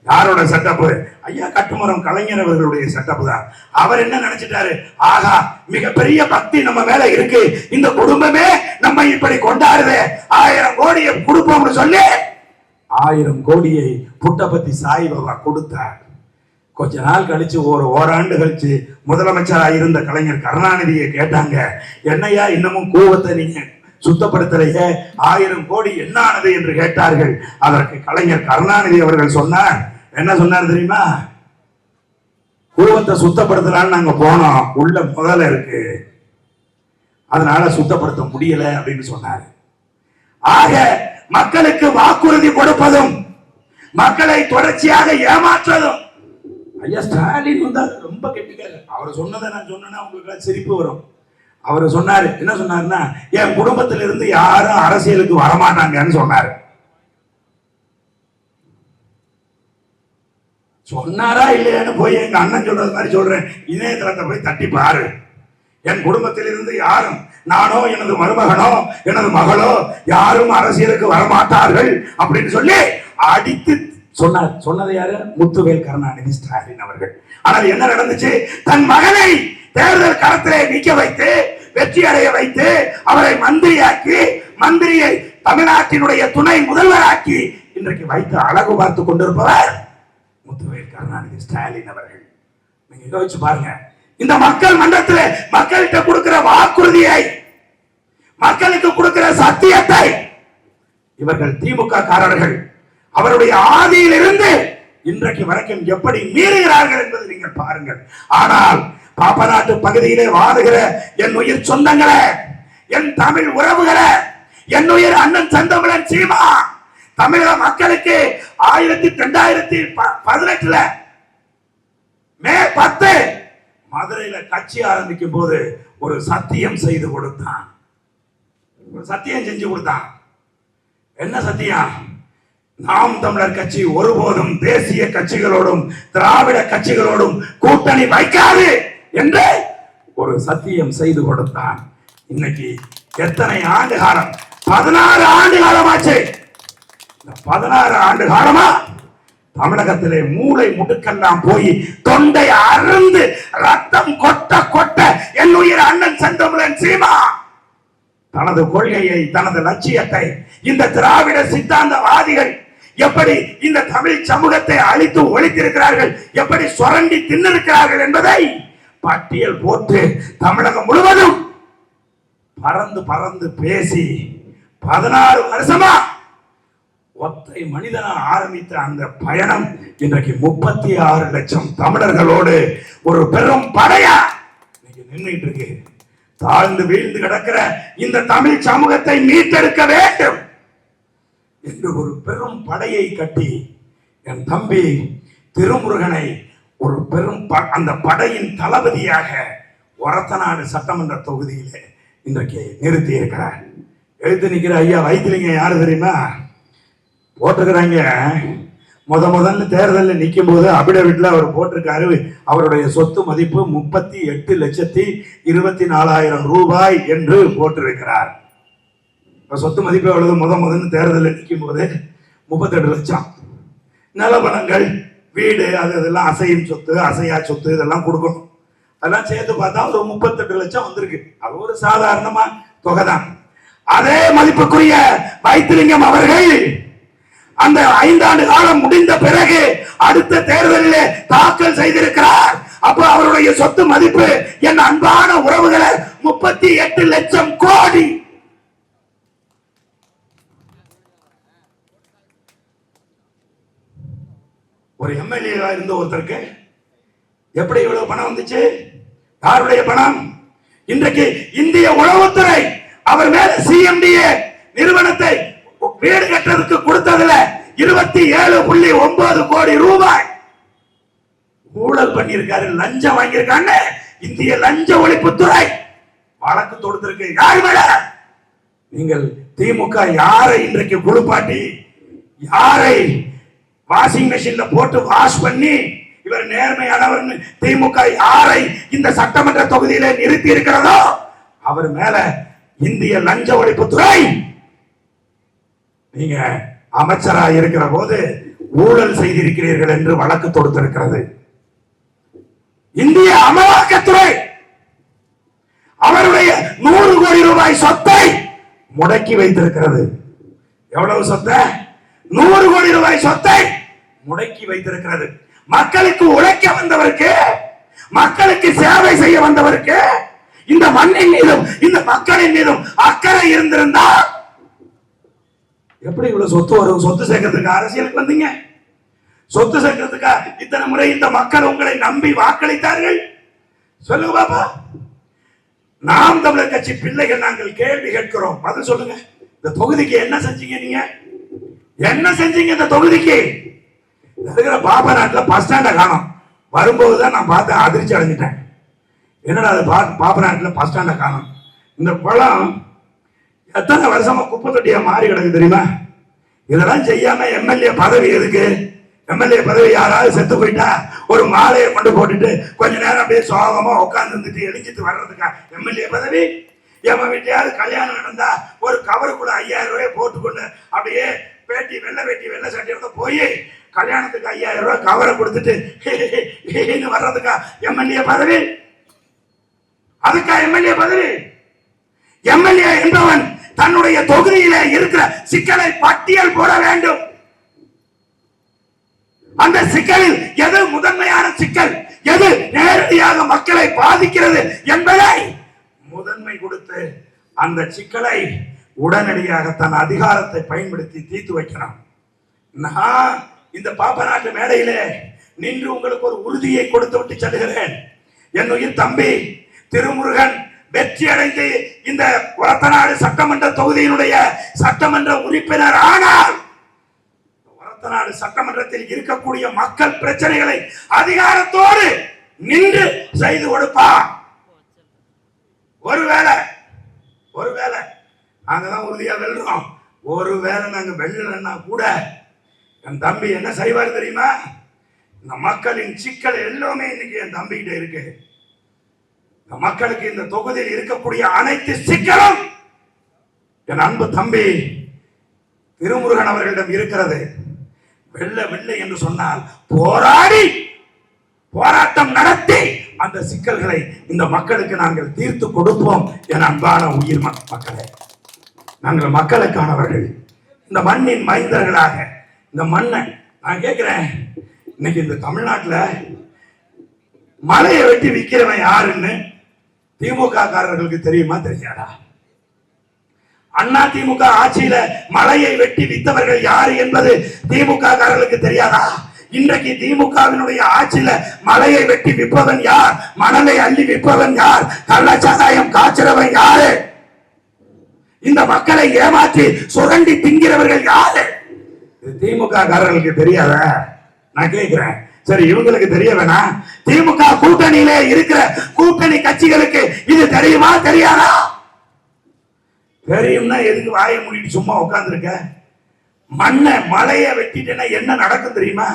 யாரோட செட்டப்? ஐயா கட்டுமரம் கலைஞர் அவர்களுடைய செட்டப் தான். அவர் என்ன நினைச்சிட்டாரு, ஆகா மிகப்பெரிய பக்தி நம்ம மேல இருக்கு, இந்த குடும்பமே நம்ம இப்படி கொண்டாடுது, 1000 கோடியை கொடுப்போம்னு சொல்லி 1000 கோடியை புட்டபர்த்தி சாய்பாபா கொடுத்தார். கொஞ்ச நாள் கழிச்சு ஓராண்டு கழிச்சு முதலமைச்சராக இருந்த கலைஞர் கருணாநிதியை கேட்டாங்க, என்னையா இன்னமும் கூவத்தை நீங்க சுத்தப்படுத்தலையே, 1000 கோடி என்ன ஆனது என்று கேட்டார்கள். அதற்கு கலைஞர் கருணாநிதி அவர்கள் சொன்னார், என்ன சொன்னார் தெரியுமா? கூவத்தை சுத்தப்படுத்தலான்னு நாங்க போனோம், உள்ள முதல்ல இருக்கு, அதனால சுத்தப்படுத்த முடியல அப்படின்னு சொன்னார். ஆக மக்களுக்கு வாக்குறுதி கொடுப்பதும் மக்களை தொடர்ச்சியாக ஏமாற்றுவதும். ஐயா ஸ்டாலின் வந்து ரொம்ப கெட்டிக்காரு. அவர் சொன்னதை நான் சொன்னா உங்களுக்கு சிரிப்பு வரும். அவர் சொன்னாரு, என்ன சொன்னாருன்னா, என் குடும்பத்திலிருந்து யாரும் அரசியலுக்கு வரமாட்டாங்கன்னு சொன்னாரு. சொன்னாரா இல்லையான்னு போய் எங்க அண்ணன் சொல்றது மாதிரி சொல்றேன், இணையதளத்தை போய் தட்டி பாரு. என் குடும்பத்திலிருந்து யாரும், நானோ எனது மருமகனோ எனது மகளோ யாரும் அரசியலுக்கு வரமாட்டார்கள் அப்படின்னு சொல்லி அடித்து சொன்னார். சொன்னது யாரு? முத்துவேல் கருணாநிதி ஸ்டாலின் அவர்கள். ஆனால் என்ன நடந்துச்சு? தன் மகனை தேர்தல் களத்திலே நிற்க வைத்து வெற்றி அடைய வைத்து அவரை மந்திரியாக்கி, மந்திரியை தமிழ்நாட்டினுடைய துணை முதல்வராக்கி இன்றைக்கு வைத்து அழகு பார்த்து கொண்டிருப்பவர் முத்துவேல் கருணாநிதி ஸ்டாலின் அவர்கள். நீங்க யோசிச்சு பாருங்க, இந்த மக்கள் மன்றத்தில் மக்கள்கிட்ட கொடுக்கிற வாக்குறுதியை, மக்களுக்கு கொடுக்கிற சத்தியத்தை இவர்கள் திமுக காரர்கள் அவருடைய ஆதியிலிருந்து இன்றைக்கு வரைக்கும் எப்படி மீறுகிறார்கள் என்பதை நீங்கள் பாருங்கள். ஆனால் பாப்பநாட்டு பகுதியிலே வாழுகிற என் உயிர் சொந்தங்களே, என் தமிழ் உறவுகளே, என் உயிர் அண்ணன் செந்தமிழன் சீமா, தமிழக மக்களுக்கு 2018 மே 10 மதுரையில கட்சி ஆரம்பிக்கும் போது ஒரு சத்தியம் செய்து கொடுத்தான். ஒரு சத்தியம் செஞ்சு கொடுத்தான். என்ன சத்தியம்? நாம் தமிழர் கட்சி ஒருபோதும் தேசிய கட்சிகளோடும் திராவிட கட்சிகளோடும் கூட்டணி வைக்காது என்று ஒரு சத்தியம் செய்து கொடுத்தான். இன்னைக்கு எத்தனை ஆண்டு காலம்? 16 ஆண்டு காலமாச்சு. 16 ஆண்டு காலமா தமிழகத்திலே மூளை முடுக்கெல்லாம் போய் தொண்டை அருந்து ரத்தம் கொட்ட கொட்ட என் உயிர் அண்ணன் செந்தமிழன் சீமா தனது கொள்கையை, தனது லட்சியத்தை இந்த திராவிட சித்தாந்தவாதிகள் எப்படி இந்த தமிழ் சமூகத்தை அழித்து ஒழித்திருக்கிறார்கள், எப்படி சுரண்டி தின்னிருக்கிறார்கள் என்பதை பட்டியல் போட்டு தமிழகம் முழுவதும் பறந்து பறந்து பேசி 16 வருஷமா ஒத்தை மனிதனா ஆரம்பித்த அந்த பயணம் இன்றைக்கு 36 லட்சம் தமிழர்களோடு ஒரு பெரும் படையா நின்றுட்டு இருக்கு. தாழ்ந்து வீழ்ந்து கிடக்கிற இந்த தமிழ் சமூகத்தை மீட்டெடுக்க வேண்டும் என்று ஒரு பெரும் படையை கட்டி என் தம்பி திருமுருகனை ஒரு பெரும் அந்த படையின் தளபதியாக ஒரத்தநாடு சட்டமன்ற தொகுதியிலே இன்றைக்கு நிறுத்தி இருக்கிறார். எழுத்து நிற்கிற ஐயா வைத்திலிங்க யாரு தெரியுமா? போட்டிருக்கிறாங்க. முதல்ல தேர்தலில் நிற்கும் போது அபிடவிட்ல அவர் போட்டிருக்காரு, அவருடைய சொத்து மதிப்பு 38,24,000 ரூபாய் என்று போட்டிருக்கிறார். சொத்து மதிப்பு எவ்வளவு? முதல்ல தேர்தலில் நிற்கும் போது 38 லட்சம். நிலவரங்கள், வீடு, அதெல்லாம் அசையும் சொத்து, அசையா சொத்து இதெல்லாம் கொடுக்கணும். அதெல்லாம் சேர்த்து பார்த்தா ஒரு 38 லட்சம் வந்திருக்கு. அது ஒரு சாதாரணமா தொகை தான். அதே மதிப்புக்குரிய வைத்திலிங்கம் அவர்கள் அந்த 5 ஆண்டு காலம் முடிந்த பிறகு அடுத்த தேர்தலில் தாக்கல் செய்திருக்கிறார். அப்ப அவருடைய சொத்து மதிப்பு என் அன்பான உறவுகளை 38 லட்சம் கோடி. ஒரு எம்எல்ஏவா இருந்த ஒருத்தருக்கு எப்படி இவ்வளவு பணம் வந்துச்சு? யாருடைய பணம்? இன்றைக்கு இந்திய உளவுத்துறை அவர் மேல சிஎம்டிஏ நிறுவனத்தை வீடு கட்டுறதுக்கு கொடுத்ததுல 27.9 கோடி ரூபாய் ஊழல் பண்ணியிருக்காரு, லஞ்சம் வாங்கியிருக்காங்க. இந்திய லஞ்ச ஒழிப்புத்துறை வழக்கு தொடுத்திருக்கு. யார் மேல? நீங்கள் திமுக யாரை இன்றைக்கு குளிப்பாட்டி, யாரை வாஷிங் மெஷின்ல போட்டு வாஷ் பண்ணி இவர் நேர்மையானவர் திமுக யாரை இந்த சட்டமன்ற தொகுதியில நிறுத்தி இருக்கிறதோ அவர் மேல இந்திய லஞ்ச ஒழிப்புத்துறை. நீங்க அமைச்சரா இருக்கிற போது ஊழல் செய்திருக்கிறீர்கள் என்று வழக்கு தொடுத்திருக்கிறது. இந்திய அமலாக்கத்துறை அவருடைய 100 கோடி ரூபாய் சொத்தை முடக்கி வைத்திருக்கிறது. எவ்வளவு சொத்தை? 100 கோடி ரூபாய் சொத்தை முடக்கி வைத்திருக்கிறது. மக்களுக்கு உழைக்க வந்தவருக்கு, மக்களுக்கு சேவை செய்ய வந்தவருக்கு, இந்த மண்ணின் மீதும் இந்த மக்களின் மீதும் அக்கறை இருந்திருந்தா எப்படி இவ்வளவு சொத்து வரும்? சொத்து சேர்க்கறதுக்கு அரசியலுக்கு வந்தீங்க? சொத்து சேர்க்கறதுக்கா இத்தனை முறை இந்த மக்கள் உங்களை நம்பி வாக்களித்தார்கள்? சொல்லுங்க பாப்பா. நாம் தமிழர் கட்சி பிள்ளைகள் நாங்கள் கேள்வி கேட்கிறோம், பதில் சொல்லுங்க. இந்த தொகுதிக்கு என்ன செஞ்சீங்க? நீங்க என்ன செஞ்சீங்க இந்த தொகுதிக்கு? இருக்கிற பாபா நாட்டுல பஸ் ஸ்டாண்ட காணோம். வரும்போதுதான் நான் பார்த்தேன், அதிர்ச்சி அடைஞ்சிட்டேன். என்னடா அது பாபா நாட்டுல பஸ் ஸ்டாண்ட காணோம்? இந்த குளம் எத்தனை வருஷமா குப்பை தொட்டியா மாறி கிடக்கு தெரியுமா? இதெல்லாம் செய்யாம எம்எல்ஏ பதவி எதுக்கு? எம்எல்ஏ பதவி யாராவது செத்து போயிட்டா ஒரு மாலையை கொண்டு போட்டுட்டு கொஞ்ச நேரம் அப்படியே சோகமா உட்கார்ந்து இருந்துட்டு எழிஞ்சிட்டு வர்றதுக்கா எம்எல்ஏ பதவி? எம்ம வீட்டையாவது கல்யாணம் நடந்தா ஒரு கவருக்குள்ள 5000 ரூபாய் போட்டுக்கொண்டு அப்படியே வேட்டி வெள்ளை சட்டையோட போய் கல்யாணத்துக்கு 5000 ரூபாய் கவரை கொடுத்துட்டு வர்றதுக்கா எம்எல்ஏ பதவி? அதுக்கா எம்எல்ஏ பதவி? எம்எல்ஏ என்பவன் தன்னுடைய தொகுதியில இருக்கிற சிக்கலை பட்டியல் போட வேண்டும். அந்த சிக்கலில் எது முதன்மையான சிக்கல், எது நேரடியாக மக்களை பாதிக்கிறது என்பதை முதன்மை கொடுத்து அந்த சிக்கலை உடனடியாக தன் அதிகாரத்தை பயன்படுத்தி தீர்த்து வைக்கணும். நான் இந்த பாப்ப நாட்டு மேடையிலே நின்று உங்களுக்கு ஒரு உறுதியை கொடுத்து விட்டு செல்கிறேன். என் உயிர் தம்பி திருமுருகன் வெற்றி அடைந்து இந்த ஒரத்தநாடு சட்டமன்ற தொகுதியினுடைய சட்டமன்ற உறுப்பினர் ஆனால் ஒரத்தநாடு சட்டமன்றத்தில் இருக்கக்கூடிய மக்கள் பிரச்சனைகளை அதிகாரத்தோடு நின்று செய்து கொடுப்பார். ஒருவேளை நாங்கதான் உறுதியா வெல்றோம், ஒருவேளை நாங்க வெல்லலன்னா கூட என் தம்பி என்ன செய்வார் தெரியுமா? இந்த மக்களின் சிக்கல் எல்லாமே இன்னைக்கு என் தம்பிகிட்ட இருக்கு. மக்களுக்கு இந்த தொகுதியில் இருக்கக்கூடிய அனைத்து சிக்கலும் என் அன்பு தம்பி திருமுருகன் அவர்களிடம் இருக்கிறது. வெல்ல என்று சொன்னால் போராட்டம் நடத்தி அந்த சிக்கல்களை இந்த மக்களுக்கு நாங்கள் தீர்த்து கொடுப்போம். என் அன்பான உயிர் மக்களே, நாங்கள் மக்களுக்கானவர்கள், இந்த மண்ணின் மைந்தர்களாக இந்த மண்ணை நான் கேட்கிறேன். இன்னைக்கு இந்த தமிழ்நாட்டுல மலையை வெட்டி விற்கிறவன் யாருன்னு திமுக காரர்களுக்கு தெரியுமா தெரியாதா? அண்ணா திமுக ஆட்சியில மலையை வெட்டி வித்தவர்கள் யாரு என்பது திமுக காரர்களுக்கு தெரியாதா? இன்றைக்கு திமுகவினுடைய ஆட்சியில மலையை வெட்டி விற்பவன் யார்? மணலை அள்ளி விற்பவன் யார்? கள்ளச்சாராயம் காய்ச்சறவன் யாரு? இந்த மக்களை ஏமாற்றி சுரண்டி திங்கிறவர்கள் யாரு? திமுக காரர்களுக்கு தெரியாத? நான் கேட்கிறேன், சரி இவங்களுக்கு தெரிய வேணாம், திமுக கூட்டணியிலே இருக்கிற கூட்டணி கட்சிகளுக்கு இது தெரியுமா தெரியாதா? தெரியும்னா எதுக்கு வாயை மூடிட்டு சும்மா உட்கார்ந்து இருக்க? மலையை வெட்டிட்டேன்னா என்ன நடக்கும் தெரியுமா?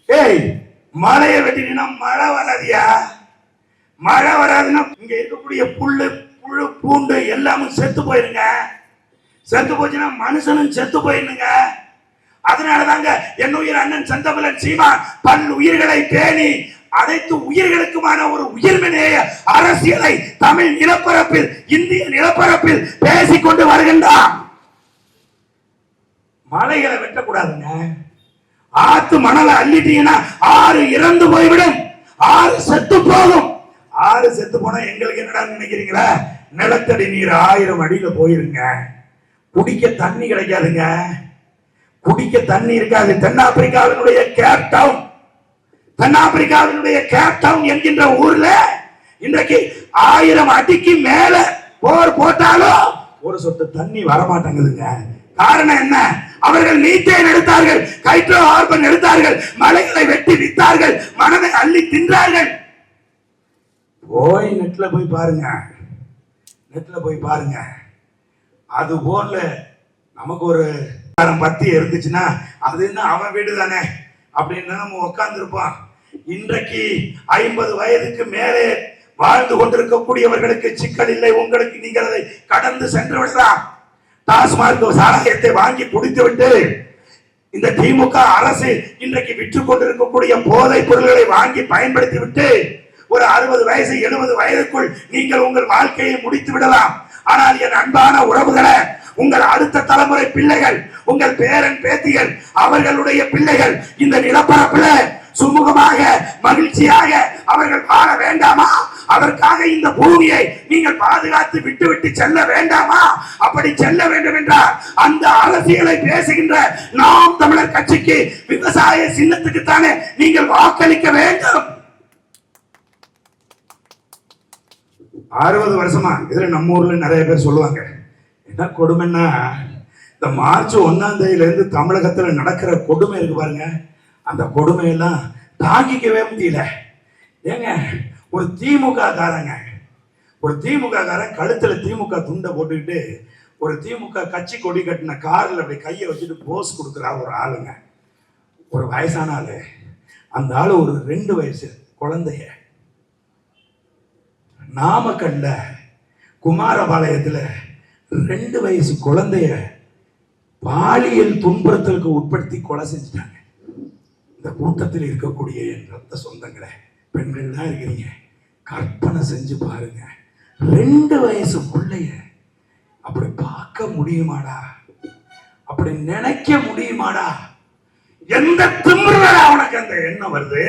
ஏய், மலையை வெட்டிட்டீங்கன்னா மழை வராதியா? மழை வராதுன்னா இங்க இருக்கக்கூடிய புல்லு பூண்டு எல்லாமும் செத்து போயிருங்க. செத்து போச்சுன்னா மனுஷனும் செத்து போயிருங்க. அதனாலதாங்க என் உயிர் அண்ணன் செந்தமிழன் சீமான் பல் உயிர்களை பேணி அனைத்து உயிர்களுக்குமான ஒரு உயிர்மநேய அரசியலை தமிழ் நிலப்பரப்பில், இந்திய நிலப்பரப்பில் பேசிக்கொண்டு வருகின்றான். மலைகளை வெட்டக்கூடாதுங்க. ஆத்து மணலை அள்ளிட்டீங்கன்னா ஆறு இறந்து போய்விடும், ஆறு செத்து போகும். ஆறு செத்து போனா எங்களுக்கு என்னடா நினைக்கிறீங்களா? நிலத்தடி நீர் 1000 அடியில போயிருங்க. குடிக்க தண்ணி கிடைக்காதுங்க, குடிக்க தண்ணி இருக்காது. தென்னாப்பிரிக்காவினுடைய கேப் டவுன் என்கின்ற ஊர்ல இன்றைக்கு 1000 அடிக்கு மேல போர் போட்டாலும் ஒரு சொட்டு தண்ணி வரமாட்டேங்குதுங்க. காரணம் என்ன? அவர்கள் மீத்தேன் எடுத்தார்கள், ஹைட்ரோ கார்பன் எடுத்தார்கள், மலைகளை வெட்டி வித்தார்கள், மனதை அள்ளி தின்றார்கள். நெட்ல போய் பாருங்க. அது போல நமக்கு ஒரு பத்தி இருந்துச்சுன்னா அது என்ன அவன் வீடு தானே அப்படின்னு நம்ம உட்கார்ந்து இருப்போம். இன்றைக்கு 50 வயதுக்கு மேலே வாழ்ந்து கொண்டிருக்கக்கூடியவர்களுக்கு சிக்கல் இல்லை. உங்களுக்கு நீங்கள் அதை கடந்து சென்று விடலாம். டாஸ்மார்க் சாராயத்தை வாங்கி குடித்து விட்டு இந்த திமுக அரசு இன்றைக்கு விற்று கொண்டிருக்கக்கூடிய போதைப் பொருள்களை வாங்கி பயன்படுத்தி விட்டு ஒரு 60 வயசு 70 வயதுக்குள் நீங்கள் உங்கள் வாழ்க்கையை முடித்து விடலாம். ஆனால் என் அன்பான உறவுகளை, உங்கள் அடுத்த தலைமுறை பிள்ளைகள், உங்கள் பேரன் பேத்திகள், அவர்களுடைய பிள்ளைகள் இந்த நிலப்பரப்புல சுமூகமாக மகிழ்ச்சியாக அவர்கள் வாழ வேண்டாமா? அதற்காக இந்த பூமியை நீங்கள் பாதுகாத்து விட்டு செல்ல வேண்டாமா? அப்படி செல்ல வேண்டும் என்றால் அந்த அரசியலை பேசுகின்ற நாம் தமிழர் கட்சிக்கு, விவசாய சின்னத்துக்கு தானே நீங்கள் வாக்களிக்க வேண்டும். 60 வருஷமா இதுல நம்ம ஊர்ல நிறைய பேர் சொல்லுவாங்க, என்ன கொடுமைன்னா இந்த மார்ச் 1ஆம் தேதியில இருந்து தமிழகத்துல நடக்கிற கொடுமை இருக்கு பாருங்க, அந்த கொடுமையெல்லாம் தாங்கிக்கவே முடியல. ஏங்க, ஒரு திமுக காரன் கழுத்துல திமுக துண்டை போட்டுக்கிட்டு ஒரு திமுக கட்சி கொடி கட்டின கார்ல அப்படி கையை வச்சுட்டு போஸ் கொடுக்குறா ஒரு ஆளுங்க, ஒரு வயசான ஆளு. அந்த ஆளு ஒரு 2 வயசு குழந்தைய நாமக்கல்ல குமாரபாளையத்துல 2 வயசு குழந்தைய பாலியல் துன்புறுத்தலுக்கு உட்படுத்தி கொலை செஞ்சுட்டாங்க. இந்த கூட்டத்தில் இருக்கக்கூடிய என் ரத்த சொந்தங்களை, பெண்கள் தான் இருக்கிறீங்க, கற்பனை செஞ்சு பாருங்க. 2 வயசு பிள்ளைய அப்படி பார்க்க முடியுமாடா? அப்படி நினைக்க முடியுமாடா? எந்த திமிர்ல அவனுக்கு அந்த எண்ணம் வருது?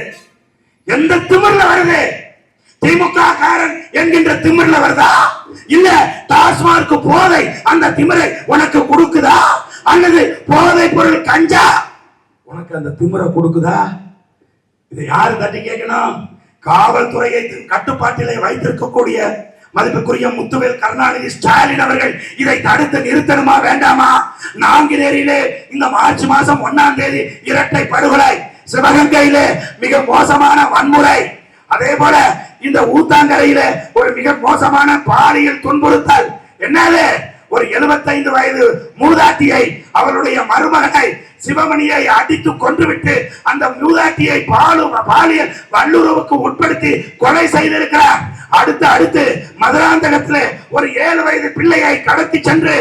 எந்த திமிர்ல வருது? திமுக காரன் என்கின்ற திமிர்ல வருதா? இல்ல டாஸ்மார்க் போதை அந்த திமிரை உனக்கு கொடுக்குதா? அல்லது போதை பொருள் கஞ்சா உனக்கு அந்த திமிரை கொடுக்குதா? இதை யாரு தட்டி கேட்கணும்? காவல்துறையை கட்டுப்பாட்டிலே வைத்திருக்கக்கூடிய மதிப்புக்குரிய முத்துவேல் கருணாநிதி ஸ்டாலின் அவர்கள் இதை தடுத்து நிறுத்தணுமா வேண்டாமா? நாங்குநேரியிலே இந்த மார்ச் மாசம் 1ஆம் தேதி இரட்டை படுகொலை, சிவகங்கையிலே மிக மோசமான வன்முறை, அதே போல இந்த ஊத்தாங்கரையில ஒரு மிக மோசமான பாலியல் துன்புறுத்தல். என்னது? ஒரு 75 வயது மூதாட்டியை, அவருடைய மருமகனை சிவமணியை அடித்து கொன்றுவிட்டு அந்த மூதாட்டியை பாலியல் வல்லுறவுக்கு உட்படுத்தி கொலை செய்திருக்கிறார். அடுத்து மதுராந்தகத்தில் ஒரு 7 வயது பிள்ளையை கடத்தி சென்று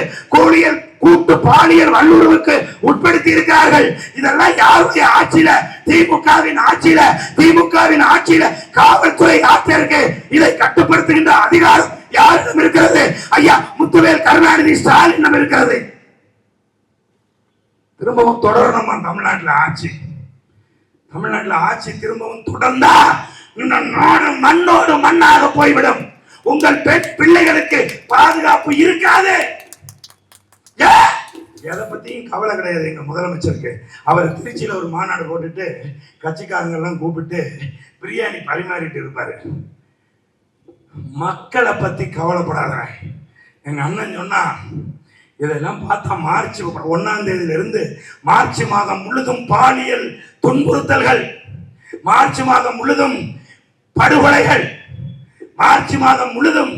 கூட்டு பாலியல் வல்லுறவுக்கு உட்படுத்தி இருக்கிறார்கள். இதெல்லாம் யாருடைய ஆட்சியில? திமுகவின் ஆட்சியில காவல்துறை ஆட்சியருக்கு இதை கட்டுப்படுத்துகின்ற அதிகாரம் யாரிடம் இருக்கிறது? ஐயா முத்துவேல் கருணாநிதி ஸ்டாலின் இருக்கிறது. திரும்பவும் தொடரணுமா தமிழ்நாட்டில் ஆட்சி திரும்பவும் தொடர்ந்தா நாடு மண்ணோடு மண்ணாக போய்விடும். உங்கள் பெண் பிள்ளைகளுக்கு பாதுகாப்பு இருக்காது. எதை பத்தியும் கவலை கிடையாது எங்க முதலமைச்சருக்கு. அவர் திருச்சியில ஒரு மாநாடு போட்டுட்டு கட்சிக்காரங்க எல்லாம் கூப்பிட்டு பிரியாணி பரிமாறிட்டு இருப்பாரு. மக்களை பத்தி கவலைப்படாத. எங்க அண்ணன் சொன்னா, இதெல்லாம் பார்த்தா மார்ச் 1ஆம் தேதியில இருந்து மார்ச் மாதம் முழுதும் பாலியல் துன்புறுத்தல்கள், மார்ச் மாதம் முழுதும் படுகொலைகள், மார்ச் மாதம் முழுதும்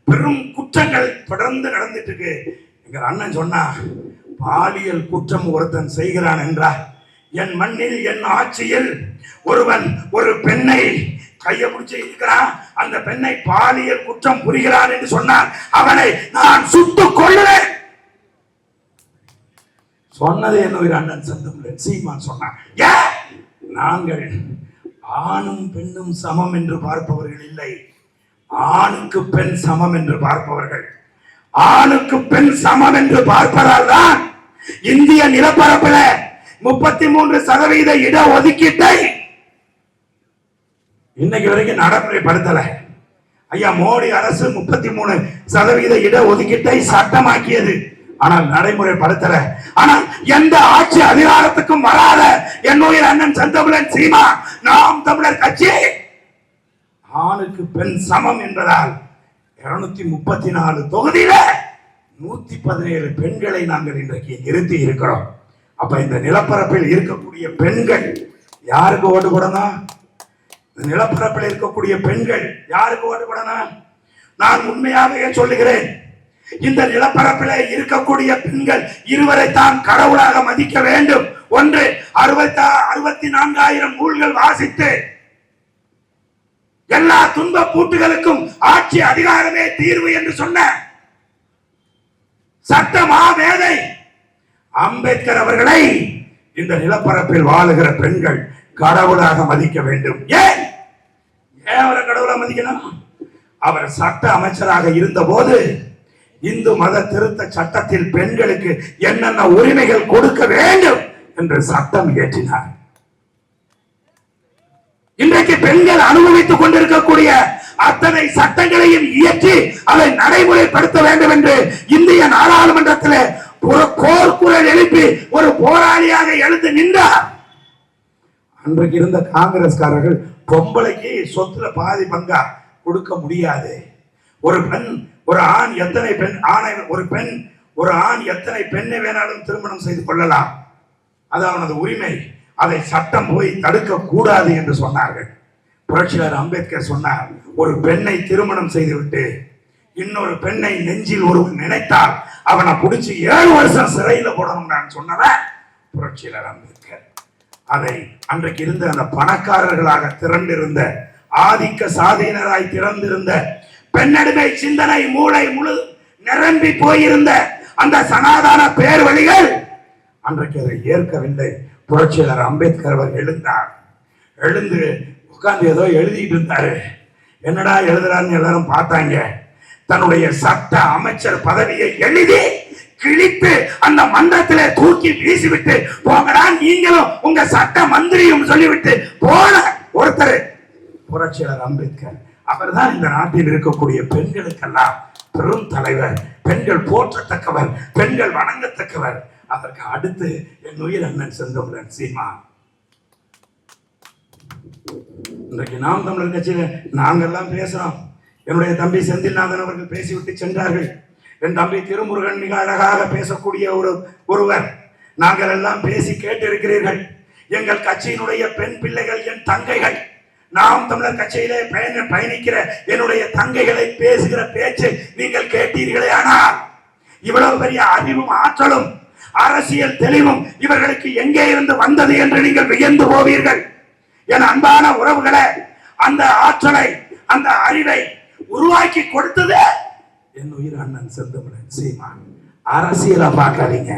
பெரும் குற்றங்கள் தொடர்ந்து நடந்துட்டு இருக்கு. எங்க அண்ணன் சொன்னா, பாலியல் குற்றம் ஒருத்தன் செய்கிறான் என்றால், என் மண்ணில் என் ஆட்சியில் ஒருவன் ஒரு பெண்ணை கையை பிடிச்சு இருக்கிறான், அந்த பெண்ணை பாலியல் குற்றம் புரிகிறான் என்று சொன்னார், அவனை நான் சுட்டுக் கொள்ளுவேன். சொன்னது என்னுடைய அண்ணன் செந்தமிழன் சீமான் சொன்னான். நாங்கள் ஆணும் பெண்ணும் சமம் என்று பார்ப்பவர்கள் இல்லை, ஆணுக்கு பெண் சமம் என்று பார்ப்பவர்கள். ஆணுக்கு பெண் சமம் என்று பார்ப்பதால் தான் இந்திய நிலப்பரப்புல 33% இட ஒதுக்கீட்டை இன்னைக்கு வரைக்கும் நடைமுறைப்படுத்தல. ஐயா மோடி அரசு 33% இட ஒதுக்கீட்டை சட்டமாக்கியது, ஆனால் நடைமுறைப்படுத்தல. ஆனால் எந்த ஆட்சி அதிகாரத்துக்கும் வராத என்னுடைய அண்ணன் செந்தமிழன் சீமா நாம் தமிழர் கட்சி ஆணுக்கு பெண் சமம் என்பதால் 234 தொகுதியில 117 பெண்களை நாங்கள் இன்றைக்கு நிறுத்தி இருக்கிறோம். அப்ப இந்த நிலப்பரப்பில் இருக்கக்கூடிய பெண்கள் யாருக்கு ஓட்டு போடணும்? இந்த நிலப்பரப்பில் இருக்கக்கூடிய பெண்கள் யாருக்கு ஓட்டு போடணும்? நான் உண்மையாகவே சொல்லுகிறேன், இந்த நிலப்பரப்பில் இருக்கக்கூடிய பெண்கள் இருவரைத்தான் கடவுளாக மதிக்க வேண்டும். ஒன்று 64,000 நூல்கள் வாசித்து எல்லா துன்ப பூட்டுகளுக்கும் ஆட்சி அதிகாரமே தீர்வு என்று சொன்ன சட்ட மாமேதை அம்பேத்கர் அவர்களை இந்த நிலப்பரப்பில் வாழுகிற பெண்கள் கடவுளாக மதிக்க வேண்டும். ஏன் அவரை கடவுளா மதிக்கணும்? அவர் சட்ட அமைச்சராக இருந்த போது இந்து மத திருத்த சட்டத்தில் பெண்களுக்கு என்னென்ன உரிமைகள் கொடுக்க வேண்டும் என்று சட்டம் இயற்றினார். இன்றைக்கு பெண்கள் அனுபவித்துக் கொண்டிருக்கக்கூடிய அத்தனை சட்டங்களையும் இயற்றி அதை நடைமுறைப்படுத்த வேண்டும் என்று இந்திய நாடாளுமன்றத்தில் போர்க்குரல் எழுப்பி ஒரு போராளியாக எழுந்து நின்றார். அன்றைக்கு இருந்த காங்கிரஸ்காரர்கள் பொம்பளைக்கு சொத்துல பாதி பங்கா கொடுக்க முடியாது, ஒரு பெண் ஒரு ஆண் எத்தனை பெண் ஆணை ஒரு ஆண் எத்தனை பெண்ணை வேணாலும் திருமணம் செய்து கொள்ளலாம், அது அவனது உரிமை, அதை சட்டம் போய் தடுக்க கூடாது என்று சொன்னார்கள். புரட்சியாளர் அம்பேத்கர் சொன்னார், ஒரு பெண்ணை திருமணம் செய்துவிட்டு இன்னொரு பெண்ணை நெஞ்சில் ஒருவன் நினைத்தால் அவனை பிடிச்சி 7 வருஷம் சிறையில போடணும் நான் சொன்னவன் புரட்சியாளர் அம்பேத்கர். அதை அன்றைக்கு இருந்த அந்த பணக்காரர்களாக திரண்டிருந்த ஆதிக்க சாதியினராய் திறந்திருந்த பெண்ணடிமை சிந்தனை மூளை முழு நிரம்பி போயிருந்த அந்த சனாதன பேர்வழிகள் அன்றைக்கு அதை ஏற்கவில்லை. புரட்சியாளர் அம்பேத்கர் அவர் எழுந்து உட்கார்ந்து ஏதோ எழுதிட்டு இருந்தாரு. என்னடா எழுதுறான்னு எல்லாரும் பார்த்தாங்க. தன்னுடைய சட்ட அமைச்சர் பதவியை எழுதி கிழித்து அந்த மன்றத்திலே தூக்கி வீசிவிட்டு போங்கடா நீங்களும் உங்க சட்ட மந்திரியும் சொல்லிவிட்டு போன ஒருத்தர் புரட்சியாளர் அம்பேத்கர். அவர்தான் இந்த நாட்டில் இருக்கக்கூடிய பெண்களுக்கெல்லாம் பெரும் தலைவர், பெண்கள் போற்றத்தக்கவர், பெண்கள் வணங்கத்தக்கவர். அதற்கு அடுத்து என் உயிர் அண்ணன் செந்தமிழன் சீமான். இன்றைக்கு நாம் தமிழர் கட்சியில நாங்கெல்லாம் பேசுறோம். என்னுடைய தம்பி செந்தில்நாதன் அவர்கள் பேசிவிட்டு சென்றார்கள். என் தம்பி திருமுருகன் மிக அழகாக பேசக்கூடிய ஒருவர். நாங்கள் எல்லாம் பேசி கேட்டிருக்கிறீர்கள். எங்கள் கட்சியினுடைய பெண் பிள்ளைகள், என் தங்கைகள், நாம் தமிழர் கட்சியிலே பயணிக்கிற என்னுடைய தங்கைகளை பேசுகிற பேச்சை நீங்கள் கேட்டீர்களே. ஆனால் இவ்வளவு பெரிய அறிவும் ஆற்றலும் அரசியல் தெளிவும் இவர்களுக்கு எங்கே இருந்து வந்தது என்று நீங்கள் வியந்து போவீர்கள். என் அன்பான உறவுகளை, அந்த ஆற்றலை அந்த அறிவை உருவாக்கி கொடுத்தது என் உயிர் அண்ணன் செந்தமிழன் சீமான். அரசியலா பார்க்காதீங்க,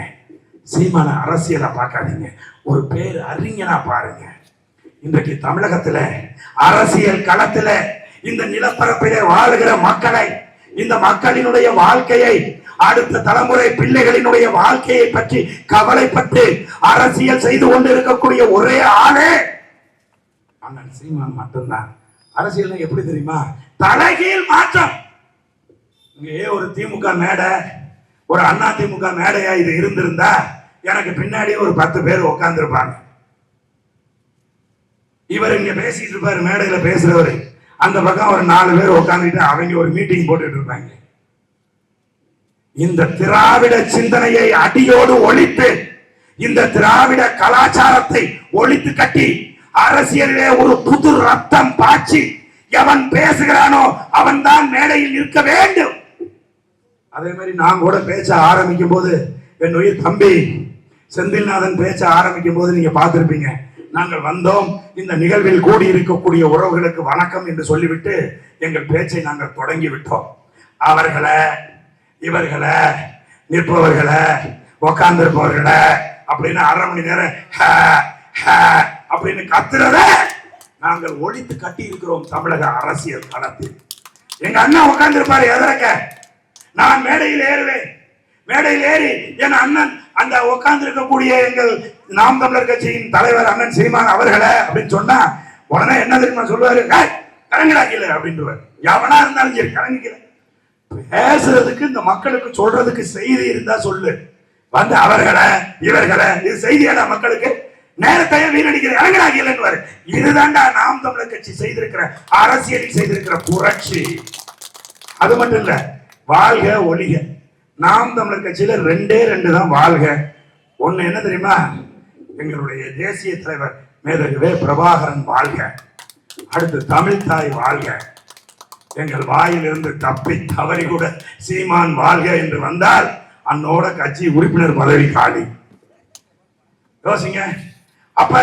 சீமான அரசியலா பார்க்காதீங்க, ஒரு பேர் அறிஞனா பாருங்க. இன்றைக்கு தமிழகத்துல அரசியல் களத்துல இந்த நிலப்பரப்பிலே வாழுகிற மக்களை, இந்த மக்களினுடைய வாழ்க்கையை, அடுத்த தலைமுறை பிள்ளைகளினுடைய வாழ்க்கையை பற்றி கவலைப்பட்டு அரசியல் செய்து கொண்டு இருக்கக்கூடிய ஒரே ஆளே அண்ணன் சீமான் மட்டும்தான். அரசியல் எப்படி தெரியுமா? தலைகீழ் மாற்றம். இங்கே ஒரு திமுக மேடை, ஒரு அண்ணா திமுக மேடையா இது இருந்திருந்தா எனக்கு பின்னாடி ஒரு 10 பேர் உட்கார்ந்து இருப்பாங்க. இவர் இங்க பேசிட்டு இருப்பாரு, மேடையில பேசுறவரு, அந்த பக்கம் ஒரு 4 பேர் உட்கார்ந்துட்டு அவங்க ஒரு மீட்டிங் போட்டுட்டு இருப்பாங்க. இந்த திராவிட சிந்தனையை அடியோடு ஒழித்து, இந்த திராவிட கலாச்சாரத்தை ஒழித்து கட்டி அரசியலிலே ஒரு புது ரத்தம் பாய்ச்சி எவன் பேசுகிறானோ அவன் தான் மேடையில் இருக்க வேண்டும். அதே மாதிரி நான் கூட பேச ஆரம்பிக்கும் போது, என் உயிர் தம்பி செந்தில்நாதன் பேச ஆரம்பிக்கும் போது நீங்க பார்த்திருப்பீங்க, நாங்கள் வந்தோம், இந்த நிகழ்வில் கூடி இருக்கக்கூடிய உறவுகளுக்கு வணக்கம் என்று சொல்லிவிட்டு எங்கள் பேச்சை நாங்கள் தொடங்கி விட்டோம். அவர்களை, இவர்களை, நிற்பவர்களை, உட்கார்ந்திருப்பவர்களை அப்படின்னு 1/2 மணி நேரம் அப்படின்னு கத்துறத நாங்கள் ஒழித்து கட்டி இருக்கிறோம் தமிழக அரசியல் களத்தில். எங்க அண்ணா உட்கார்ந்து இருப்பாரு எதற்க, நான் மேடையில் ஏறுவேன், மேடையில் ஏறி என் அண்ணன் அந்த உட்கார்ந்து இருக்கக்கூடிய எங்கள் நாம் தமிழர் கட்சியின் தலைவர் அண்ணன் சீமான் அவர்களை அப்படின்னு சொன்னா உடனே என்ன தெரியுமா சொல்லுவாரு, கலங்கடாக்கல அப்படின்றவர். எவனா இருந்தாலும் சரி கலங்கிக்கல. பேசுறதுக்கு இந்த மக்களுக்கு சொல்றதுக்கு செய்தி இருந்தா சொல்லு, வந்து அவர்களை இவர்களை இது செய்தியாடா மக்களுக்கு, நேரத்தையே வீணடிக்கிற இறங்கடாக்கல. இதுதான்டா நாம் தமிழர் கட்சி செய்திருக்கிற அரசியலில் செய்திருக்கிற புரட்சி. அது மட்டும் இல்ல, வாழ்க ஒழிக. நாம் தமிழர் கட்சியில 2 தான் வாழ்க. ஒண்ணு என்ன தெரியுமா, எங்களுடைய தேசிய தலைவர் மேதகு பிரபாகரன் வாழ்க, அடுத்து தமிழ்தாய் வாழ்க. எங்கள் வாயிலிருந்து தப்பி தவறி கூட சீமான் வாழ்க என்று வந்தால் அன்னோட கட்சி உறுப்பினர் பதவி காலி. யோசிங்க. அப்ப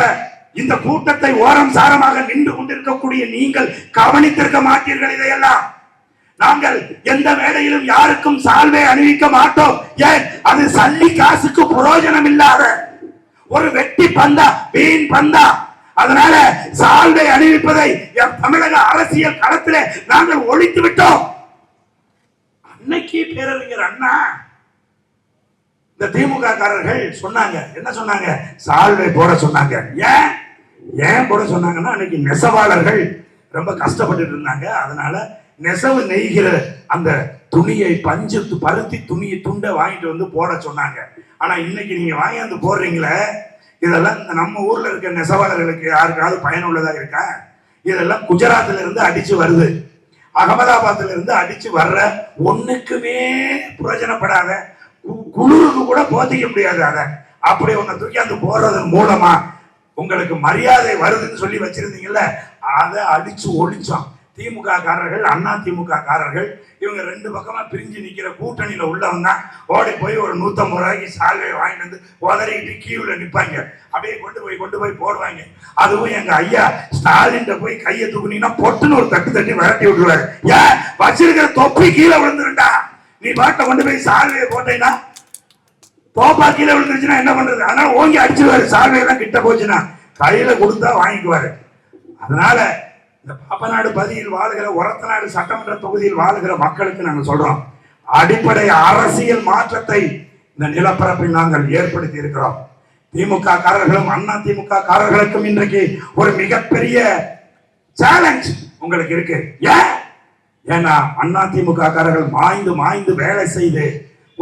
இந்த கூட்டத்தை ஓரம் சாரமாக நின்று கொண்டிருக்கக்கூடிய நீங்கள் கவனித்திருக்க மாட்டீர்கள். இதையெல்லாம் நாங்கள் எந்த மேடையிலும் யாருக்கும் சால்வை அணிவிக்க மாட்டோம். ஏன்? அது சல்லி காசுக்கு பிரயோஜனம் இல்லாத ஒரு வெட்டி பந்தா, வீண் பந்தா. அதனால சால்வை அணிவிப்பதை தமிழக அரசியல் களத்திலே நாங்கள் ஒழித்து விட்டோம். அன்னைக்கு பேரறிஞர் அண்ணா இந்த திமுக காரர்கள் சொன்னாங்க, என்ன சொன்னாங்க? சால்வை போட சொன்னாங்க. ஏன் போட சொன்னாங்கன்னா, அன்னைக்கு நெசவாளர்கள் ரொம்ப கஷ்டப்பட்டு இருந்தாங்க. அதனால நெசவு நெய்கிற அந்த துணியை, பஞ்சு பருத்தி துணியை துண்டை வாங்கிட்டு வந்து போட சொன்னாங்க. ஆனா இன்னைக்கு நீங்க வாங்கி போடுறீங்களே, இதெல்லாம் நம்ம ஊர்ல இருக்க நெசவாளர்களுக்கு யாருக்காவது பயனுள்ளதா இருக்கா? இதெல்லாம் குஜராத்ல இருந்து அடிச்சு வருது, அகமதாபாத்ல இருந்து அடிச்சு வர்ற, ஒண்ணுக்குமே பிரயோஜனப்படாத, குளிருக்கு கூட போதிக்க முடியாது. அதை அப்படி ஒண்ணு தூக்கி அந்த போடுறதன் மூலமா உங்களுக்கு மரியாதை வருதுன்னு சொல்லி வச்சிருந்தீங்கல்ல, அதை அடிச்சு ஒழிச்சோம். திமுக காரர்கள், அண்ணா திமுக காரர்கள், இவங்க ரெண்டு பக்கமா பிரிஞ்சு நிக்கிற கூட்டணியில உள்ளவங்க தான் ஓடி போய் ஒரு 150 ரூபாய்க்கு சால்வை வாங்கிட்டு வந்து உதறிக்கிட்டு கீழே நிற்பாங்க. அப்படியே கொண்டு போய் போடுவாங்க. அதுவும் எங்க ஐயா ஸ்டாலின் போய் கையை தூக்குனீங்கன்னா பொட்டுன்னு ஒரு தட்டு தட்டி விரட்டி விட்டுருவாரு. ஏன் வச்சிருக்கிற தொப்பி கீழே விழுந்துருண்டா, நீ பாட்டை கொண்டு போய் சால்வையை போட்டீங்கன்னா தோப்பா கீழே விழுந்துருச்சுன்னா என்ன பண்றது? அதனால ஓங்கி அடிச்சுருவாரு. சால்வையெல்லாம் கிட்ட போச்சுன்னா கையில கொடுத்தா வாங்கிக்குவாரு. அதனால இந்த பாப்பநாடு பகுதியில் வாழுகிற, ஒரத்தநாடு சட்டமன்ற தொகுதியில் வாழுகிற மக்களுக்கு நாங்கள் சொல்றோம், அடிப்படை அரசியல் மாற்றத்தை இந்த நிலப்பரப்பில் நாங்கள் ஏற்படுத்தி இருக்கிறோம். திமுக காரர்களும் அண்ணா திமுக காரர்களுக்கும் இன்றைக்கு ஒரு மிகப்பெரிய சேலஞ்ச் உங்களுக்கு இருக்கு. ஏன்னா அண்ணா திமுக காரர்கள் மாய்ந்து வேலை செய்து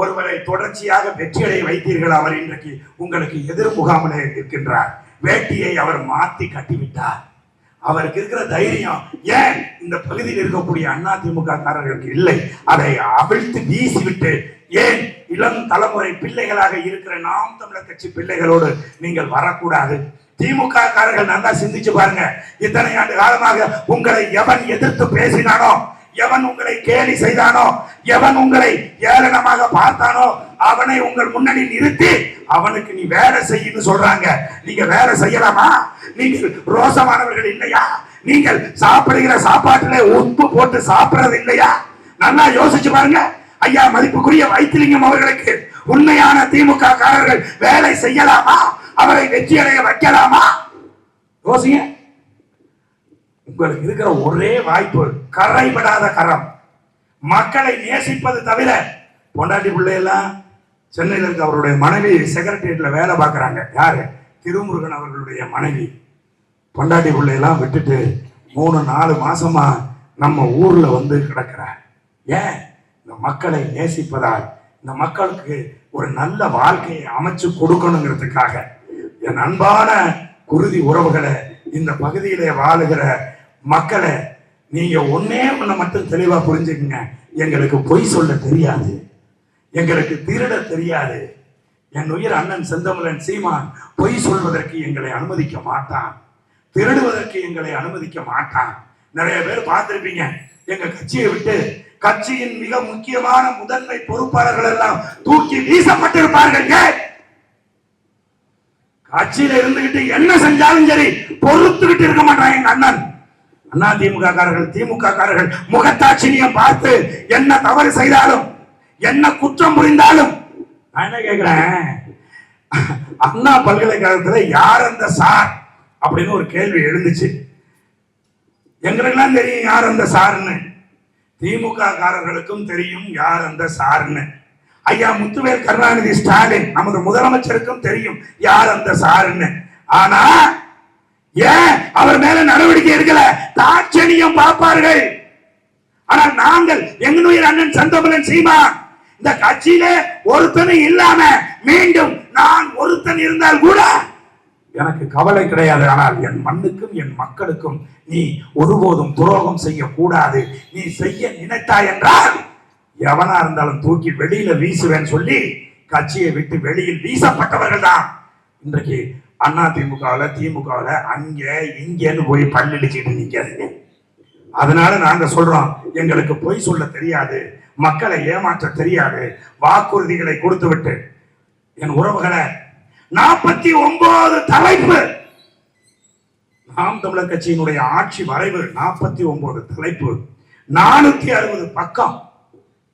ஒருவரை தொடர்ச்சியாக வெற்றியடைய வைத்தீர்கள். அவர் இன்றைக்கு உங்களுக்கு எதிர் முகாமிலே இருக்கின்றார். வேட்டியை அவர் மாத்தி கட்டிவிட்டார். அவருக்கு இருக்கிற தைரியம் ஏன் இந்த பகுதியில் இருக்கக்கூடிய அண்ணா திமுக காரர்களுக்கு இல்லை? அதை அவிழ்த்து வீசிவிட்டு, ஏன் இளம் தலைமுறை பிள்ளைகளாக இருக்கிற நாம் தமிழர் கட்சி பிள்ளைகளோடு நீங்கள் வரக்கூடாது? திமுக காரர்கள் நல்லா சிந்திச்சு பாருங்க. இத்தனை ஆண்டு காலமாக உங்களை எவன் எதிர்த்து பேசினானோ, எவன் உங்களை கேலி செய்தானோ, எவன் உங்களை ஏளனமாக பார்த்தானோ, அவனை உங்கள் முன்னாடி நிறுத்தி அவனுக்கு நீ வேலை செய்யன்னு சொல்றாங்க. நீங்க வேலை செய்யலாமா? நீங்கள் ரோசமானவர்கள் இல்லையா? நீங்கள் சாப்பிடுகிற சாப்பாட்டுல உப்பு போட்டு சாப்பிடுறது இல்லையா? நல்லா யோசிச்சு பாருங்க. ஐயா மதிப்புக்குரிய வைத்திலிங்கம் அவர்களுக்கு உண்மையான திமுக காரர்கள் வேலை செய்யலாமா? அவரை வெற்றியடைய வைக்கலாமா? யோசிங்க. உங்களுக்கு இருக்கிற ஒரே வாய்ப்பு கரைபடாத கரம், மக்களை நேசிப்பது தவிர. பொண்டாட்டி பிள்ளையெல்லாம் சென்னையில் இருக்க அவருடைய மனைவி செக்ரட்டரியேட்ல வேலை பார்க்கறாங்க. யாரு? திருமுருகன் அவர்களுடைய மனைவி. பொண்டாட்டி பிள்ளையெல்லாம் விட்டுட்டு 3-4 மாசமா நம்ம ஊர்ல வந்து கிடக்கிறார். ஏன்? இந்த மக்களை நேசிப்பதால், இந்த மக்களுக்கு ஒரு நல்ல வாழ்க்கையை அமைச்சு கொடுக்கணுங்கிறதுக்காக. என் அன்பான குருதி உறவுகளை, இந்த பகுதியிலே வாழுகிற மக்களை, நீங்க ஒன்னே ஒண்ணு மட்டும் தெளிவா புரிஞ்சுக்குங்க. எங்களுக்கு பொய் சொல்ல தெரியாது, எங்களுக்கு திருட தெரியாது. என் உயிர் அண்ணன் செந்தமிழன் சீமான் பொய் சொல்வதற்கு எங்களை அனுமதிக்க மாட்டான், திருடுவதற்கு எங்களை அனுமதிக்க மாட்டான். நிறைய பேர் பார்த்திருப்பீங்க, எங்க கட்சியை விட்டு கட்சியின் மிக முக்கியமான முதன்மை பொறுப்பாளர்கள் எல்லாம் தூக்கி வீசப்பட்டிருப்பார்கள். கட்சியில இருந்துகிட்டு என்ன செஞ்சாலும் சரி பொறுத்துக்கிட்டு இருக்க மாட்டாங்க எங்க அண்ணன். அண்ணா திமுக காரர்கள், திமுக காரர்கள் முகத்தாட்சியம் பார்த்து என்ன தவறு செய்தாலும், என்ன குற்றம் புரிந்தாலும், நான் என்ன கேட்கிறேன், அண்ணா பல்கலைக்கழகத்துல யார் அந்த சார் அப்படின்னு ஒரு கேள்வி எழுந்துச்சு. எங்களுக்கெல்லாம் தெரியும் யார் அந்த சார்னு, திமுக காரர்களுக்கும் தெரியும் யார் அந்த சார்னு. ஐயா முத்துவேல் கருணாநிதி ஸ்டாலின் நமது முதலமைச்சருக்கும் தெரியும் யார் அந்த சாருன்னு. ஆனா ஏன் அவர் மேல நடவடிக்கை எடுக்கல? தாட்சணியம் பார்ப்பார்கள். ஆனால் நாங்கள் எங்களுடைய அண்ணன் செந்தமிழன் சீமான் இந்த கட்சியில ஒருத்தனை இல்லாம மீண்டும் நான் ஒருத்தன் இருந்தால் கூட எனக்கு கவலை கிடையாது. ஆனால் என் மண்ணுக்கும் என் மக்களுக்கும் நீ ஒருபோதும் துரோகம் செய்யக்கூடாது. நீ செய்ய நினைத்தாய் என்றால் எவனா இருந்தாலும் தூக்கி வெளியில வீசுவேன்னு சொல்லி கட்சியை விட்டு வெளியில் வீசப்பட்டவர்கள் தான் இன்றைக்கு அண்ணா திமுகவுல, திமுகவுல அங்க இங்கன்னு போய் பல்லிடிச்சுட்டு நிக்காதீங்க. அதனால நாங்க சொல்றோம், எங்களுக்கு பொய் சொல்ல தெரியாது, மக்களை ஏமாற்ற தெரியாது. வாக்குறுதிகளை கொடுத்து விட்டு என் உறவுகளை 49 தலைப்பு, நாம் தமிழர் கட்சியினுடைய ஆட்சி வரைவு 49 தலைப்பு, 460 பக்கம்.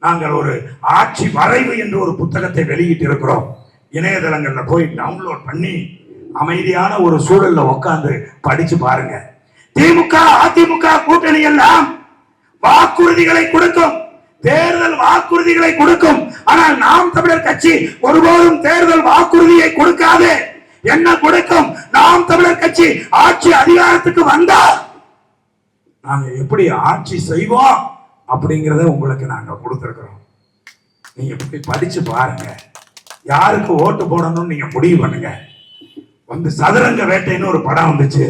நாங்கள் ஒரு ஆட்சி வரைவு என்று ஒரு புத்தகத்தை வெளியிட்டு இருக்கிறோம். இணையதளங்கள்ல போய் டவுன்லோட் பண்ணி அமைதியான ஒரு சூழல்ல உட்கார்ந்து படிச்சு பாருங்க. திமுக அதிமுக கூட்டணி எல்லாம் வாக்குறுதிகளை கொடுக்கும், தேர்தல் வாக்குறுதிகளை கொடுக்கும். ஆனால் நாம் தமிழர் கட்சி ஒருபோதும் தேர்தல் வாக்குறுதியை கொடுக்காது. என்ன கொடுக்கும்? நாம் தமிழர் கட்சி ஆட்சி அதிகாரத்துக்கு வந்தால் நாங்க எப்படி ஆட்சி செய்வோம் அப்படிங்கறத உங்களுக்கு நாங்க கொடுத்திருக்கிறோம். நீங்க போய் படிச்சு பாருங்க. யாருக்கு ஓட்டு போடணும்னு நீங்க முடிவு பண்ணுங்க. வந்து சதுரங்க வேட்டைன்னு ஒரு படம் வந்துச்சு.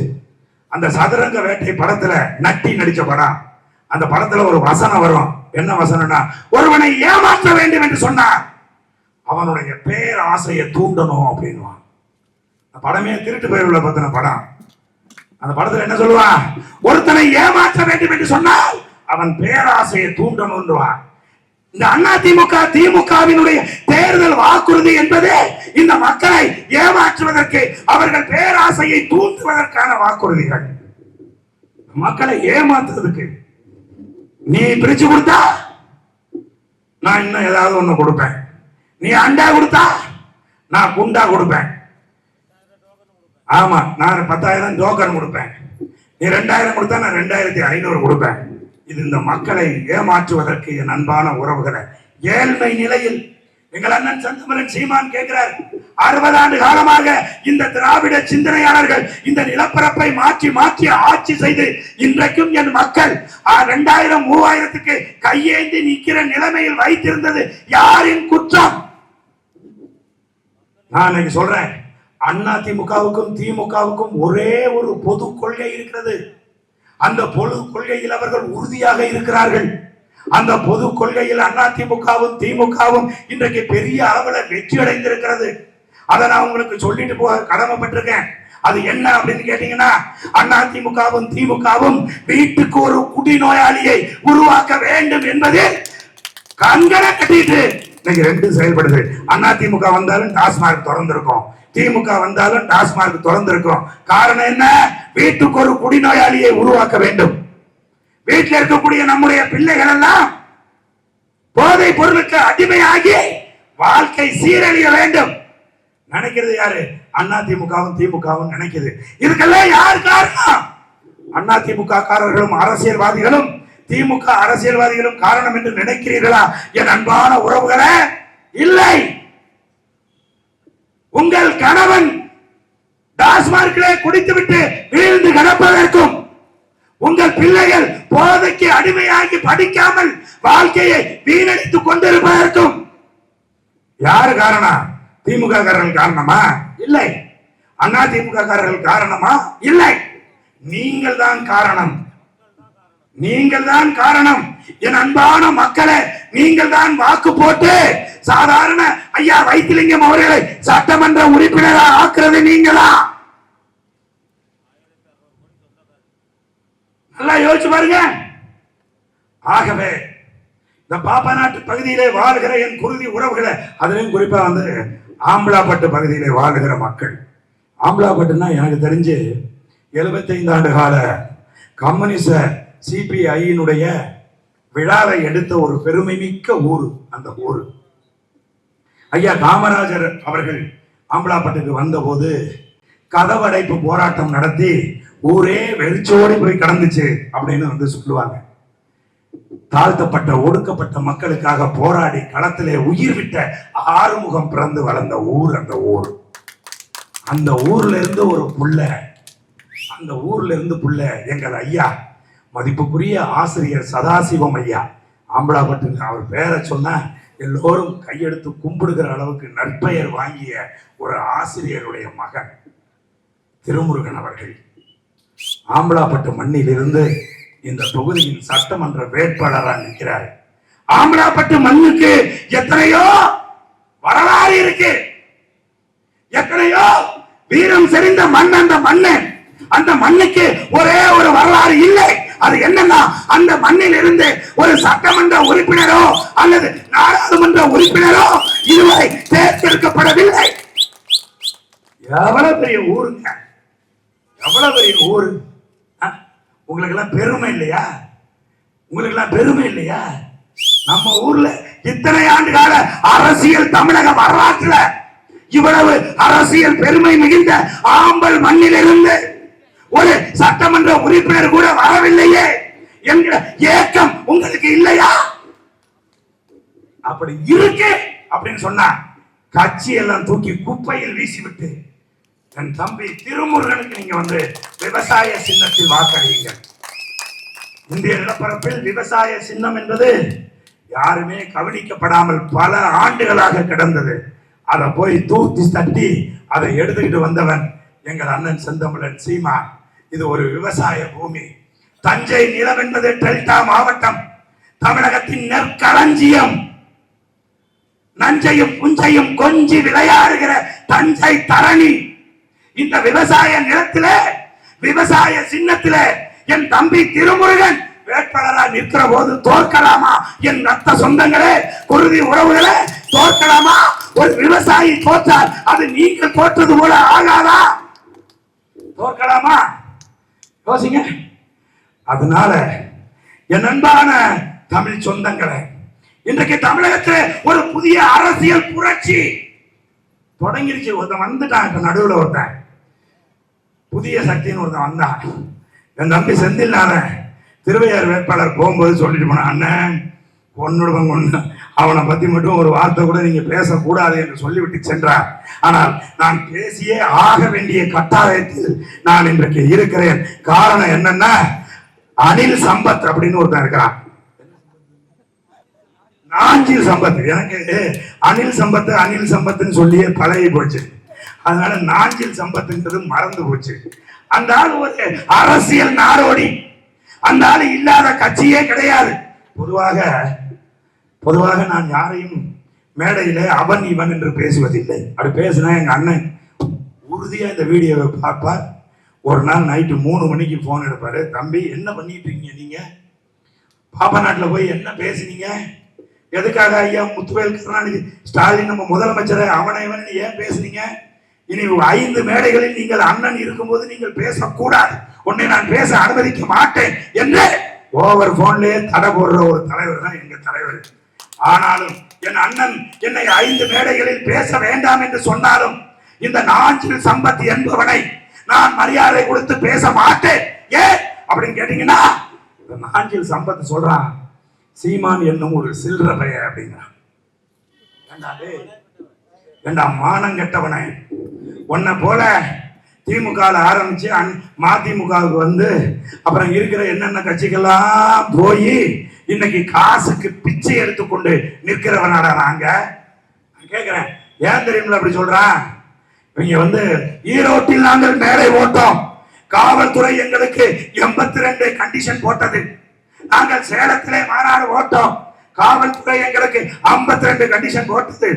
அந்த சதுரங்க வேட்டை படத்துல நட்டி நடிச்ச படம். அந்த படத்துல ஒரு வசனம் வரும். என்ன வசனம்னா, ஒருவனை ஏமாற்ற வேண்டும் என்று சொன்னார் அவனுடைய பேர் ஆசையை தூண்டணும் அப்படின்வான். படமே திருட்டு பேருள்ள பத்தின படம். அந்த படத்துல என்ன சொல்லுவான்? ஒருத்தனை ஏமாற்ற வேண்டும் என்று சொன்னால் அவன் பேராசையை தூண்டணும்ன்றான். இந்த அதிமுக திமுகவினுடைய தேர்தல் வாக்குறுதி என்பது இந்த மக்களை ஏமாற்றுவதற்கு, அவர்கள் பேராசையை தூண்டுவதற்கான வாக்குறுதிகள். மக்களை ஏமாற்றுவதற்கு. நீ பிரிச்சு கொடுத்தா நான் இன்னும் ஏதாவது ஒண்ணு கொடுப்பேன். நீ அண்டா கொடுத்தா நான் குண்டா கொடுப்பேன். ஆமா, நான் 10,000 டோக்கன் கொடுப்பேன். நீ 2,000 கொடுத்தா நான் 2,500 கொடுப்பேன். இது இந்த மக்களை ஏமாற்றுவதற்கு. என் அன்பான உறவுகளை, ஏழ்மை நிலையில் எங்கள் அண்ணன் செந்தமிழன் சீமான் கேட்கிறார், 60 ஆண்டு காலமாக இந்த திராவிட சிந்தனையாளர்கள் இந்த நிலப்பரப்பை மாற்றி மாற்றி ஆட்சி செய்து இன்றைக்கும் என் மக்கள் 2000 3000க்கு கையேந்தி நிற்கிற நிலைமையில் வைத்திருந்தது யாரின் குற்றம்? நான் இன்னைக்கு சொல்றேன், அதிமுகவுக்கும் திமுகவுக்கும் ஒரே ஒரு பொது கொள்கை இருக்கிறது. அந்த பொது கொள்கையில் அவர்கள் உறுதியாக இருக்கிறார்கள். அந்த பொது கொள்கையில் அதிமுகவும் திமுகவும் இன்றைக்கு பெரிய அளவில் வெற்றி அடைந்திருக்கிறது. அதை நான் உங்களுக்கு சொல்லிட்டு போக கடமைப்பட்டிருக்கேன். அது என்ன அப்படின்னு கேட்டீங்கன்னா, அதிமுகவும் திமுகவும் வீட்டுக்கு ஒரு குடிநோயாளியை உருவாக்க வேண்டும் என்பது கண்களை கட்டிட்டு இன்னைக்கு 2 செயல்படுது. அதிமுக வந்தாலும் டாஸ்மார்க் திறந்திருக்கும், திமுக வந்தாலும் டாஸ்மார்க் திறந்திருக்கும். காரணம் என்ன? வீட்டுக்கு ஒரு குடிநோயாளியை உருவாக்க வேண்டும். வீட்டில் இருக்கக்கூடிய நம்முடைய பிள்ளைகள் எல்லாம் போதை பொருளுக்கு அடிமையாகி வாழ்க்கை சீரழிய வேண்டும் நினைக்கிறது யாரு? அதிமுகவும் திமுகவும் நினைக்கிறது. இதுக்கெல்லாம் யார் காரணம்? அதிமுக காரர்களும் அரசியல்வாதிகளும் திமுக அரசியல்வாதிகளும் காரணம் என்று நினைக்கிறீர்களா என் அன்பான உறவுகளே? இல்லை. உங்கள் கணவன் டாஸ்மார்க்கிலே குடித்துவிட்டு வீழ்ந்து கிடப்பதற்கும், உங்கள் பிள்ளைகள் போதைக்கு அடிமையாகி படிக்காமல் வாழ்க்கையை வீணடித்துக் கொண்டிருப்பதற்கும் யாரு காரணம்? திமுக காரர்கள் காரணமா? இல்லை. அதிமுக காரர்கள் காரணமா? இல்லை. நீங்கள் தான் காரணம். நீங்கள் தான் காரணம். என் அன்பான மக்களே, நீங்கள் தான் வாக்கு போட்டு சாதாரண ஐயா வைத்திலிங்கம் அவர்களை சட்டமன்ற உறுப்பினராக ஆக்குறது நீங்களா? நல்லா யோசிச்சு பாருங்க. ஆகவே இந்த பாப்பாநாட்டு பகுதியிலே வாழ்கிற என் குருதி உறவுகளை, அதிலும் குறிப்பா ஆம்பலாப்பட்டு பகுதியிலே வாழ்கிற மக்கள். ஆம்பலாப்பட்டுனா எனக்கு தெரிஞ்சு 75 ஆண்டு கால கம்யூனிச சிபிஐயினுடைய விழாவை எடுத்த ஒரு பெருமை மிக்க ஊர் அந்த ஊர். ஐயா காமராஜர் அவர்கள் ஆம்பலாப்பட்டுக்கு வந்தபோது கதவடைப்பு போராட்டம் நடத்தி ஊரே வெறிச்சோடி போய் கடந்துச்சு அப்படின்னு சொல்லுவாங்க. தாழ்த்தப்பட்ட ஒடுக்கப்பட்ட மக்களுக்காக போராடி களத்திலே உயிர் விட்ட ஆறுமுகம் பிறந்து வளர்ந்த ஊர் அந்த ஊர். அந்த ஊர்ல இருந்து ஒரு புள்ள, அந்த ஊர்ல இருந்து புள்ள எங்கள் ஐயா மதிப்புக்குரிய ஆசிரியர் சதாசிவம் ஐயா ஆம்பலாப்பட்டு. அவர் பேரை சொன்னா எல்லோரும் கையெடுத்து கும்பிடுகிற அளவுக்கு நற்பெயர் வாங்கிய ஒரு ஆசிரியருடைய மகன் திருமுருகன் அவர்கள் ஆம்பலாப்பட்டு மண்ணில் இருந்து இந்த தொகுதியின் சட்டமன்ற வேட்பாளராக நிற்கிறார். ஆம்பலாப்பட்டு மண்ணுக்கு எத்தனையோ வரலாறு இருக்கு, எத்தனையோ வீரம் செறிந்த மண் அந்த மண்ணு. அந்த மண்ணுக்கு ஒரே ஒரு வரலாறு இல்லை. அது என்னன்னா, அந்த மண்ணில் இருந்து ஒரு சட்டமன்ற உறுப்பினரோ அல்லது நாடாளுமன்ற உறுப்பினரோ இதுவரை தேர்ந்தெடுக்கப்படவில்லை. எவ்வளவு பெரிய ஊருங்க, எவ்வளவு பெரிய ஊரு. உங்களுக்கு எல்லாம் பெருமை இல்லையா? உங்களுக்கு எல்லாம் பெருமை இல்லையா? நம்ம ஊர்ல இத்தனை ஆண்டு கால அரசியல் தமிழக வரலாற்றுல இவ்வளவு அரசியல் பெருமை மிகுந்த ஆம்பல் மண்ணிலிருந்து ஒரு சட்டமன்ற உறுப்பினர் கூட வரவில்லையே என்கிற ஏக்கம் உங்களுக்கு இல்லையா? அப்படி இருக்கு அப்படின்னு சொன்னா கட்சி எல்லாம் தூக்கி குப்பையில் வீசிவிட்டு என் தம்பி திருமுருகனுக்கு நீங்க வந்து விவசாய சின்னத்தில் வாக்களியுங்க. இந்திய நிலப்பரப்பில் விவசாய சின்னம் என்பது யாருமே கவனிக்கப்படாமல் பல ஆண்டுகளாக கிடந்தது. அதை போய் தூத்தி தட்டி அதை எடுத்துக்கிட்டு வந்தவன் எங்கள் அண்ணன் செந்தமிழன் சீமான். இது ஒரு விவசாய பூமி. தஞ்சை நிலம் என்பது டெல்டா மாவட்டம், தமிழகத்தின் நெற்களஞ்சியம். நஞ்சையும் புஞ்சையும் கொஞ்சி விளையாடுகிற தஞ்சை தரணி. இந்த விவசாய நிலத்திலே விவசாய சின்னத்திலே என் தம்பி திருமுருகன் வேட்பாளராக நிற்கிற போது தோற்கலாமா? என் ரத்த சொந்தங்களே, குருதி உறவுகளே, தோற்கலாமா? ஒரு விவசாயி தோற்றால் அது நீங்கள் தோற்றது போல ஆகாதா? தோற்கலாமா? யோசிங்க. அதனால என் அன்பான தமிழ் சொந்தங்களே, இன்றைக்கு தமிழகத்தில் ஒரு புதிய அரசியல் புரட்சி தொடங்கிருச்சு. ஒருத்தன் வந்துட்டான், இப்ப நடுவில் ஒருத்தன் புதிய சக்தின்னு ஒருத்தன் வந்தான். என் தம்பி செந்தில்நாதன் திருவையார் வேட்பாளர் போகும்போது சொல்லிட்டு போனான், அண்ணன் பொண்ணுடுவன் கொண்டு அவனை பத்தி மட்டும் ஒரு வார்த்தை கூட நீங்க பேசக்கூடாது என்று சொல்லிவிட்டு சென்றார். ஆனால் நான் பேசியே ஆக வேண்டிய கட்டாயத்தில் நான் இன்றைக்கு இருக்கிறேன். காரணம் என்னன்னா, அனில் சம்பத் அப்படின்னு ஒருத்தன் இருக்கிறான். நாஞ்சில் சம்பத். எனக்கு அனில் சம்பத்துன்னு சொல்லியே பழகி போச்சு. அதனால நாஞ்சில் சம்பத்துன்றது மறந்து போச்சு. அந்த ஆள் ஒரு அரசியல் நாடோடி. அந்த ஆள் இல்லாத கட்சியே கிடையாது. பொதுவாக நான் யாரையும் மேடையில அவன் இவன் என்று பேசுவதில்லை. அப்படி பேசினா எங்க அண்ணன் உறுதியா இந்த வீடியோவை பார்ப்பார். ஒரு நாள் நைட்டு 3 மணிக்கு போன் எடுப்பாரு. தம்பி என்ன பண்ணிட்டு இருக்கீங்க நீங்க? பாப்பா நாட்டுல போய் என்ன பேசுனீங்க? எதுக்காக ஐயா முத்துவேல் கருணாநிதி ஸ்டாலின் நம்ம முதலமைச்சரை அவனை இவன் ஏன் பேசுனீங்க? இனி 5 மேடைகளில் நீங்கள் அண்ணன் இருக்கும்போது நீங்கள் பேசக்கூடாது, உன்னை நான் பேச அனுமதிக்க மாட்டேன் என்று ஓவர் போன்லயே தடை போடுற ஒரு தலைவர் தான் எங்க தலைவர். ஆனாலும் என் அண்ணன் என்னை 5 மேடைகளில் பேச வேண்டாம் என்று சொன்னாலும் இந்த நாஞ்சில் சம்பத் என்பவனை நான் மரியாதை கொடுத்து பேச மாட்டேன். ஏன் அப்படின்னு கேட்டீங்கன்னா, நாஞ்சில் சம்பத் சொல்றான், சீமான் என்னும் ஒரு சில்ற பைய அப்படிங்கிறான். ஏண்டா மானம் கெட்டவனை, உன்னை போல திமுக ஆரம்பிச்சு மதிமுகவுக்கு வந்து அப்புறம் இருக்கிற என்னென்ன கட்சிகள்லாம் போய் இன்னைக்கு காசுக்கு பிச்சை எடுத்துக்கொண்டு நிற்கிறவனாடா நாங்க. கேட்கிறேன், ஏன் தெரியுமில்ல அப்படி சொல்றான்? இவங்க வந்து ஈரோட்டில் நாங்கள் மேடை ஓட்டோம், காவல்துறை எங்களுக்கு 82 கண்டிஷன் போட்டது. நாங்கள் சேலத்திலே மாநாடு ஓட்டோம், காவல்துறை எங்களுக்கு 52 கண்டிஷன் போட்டது.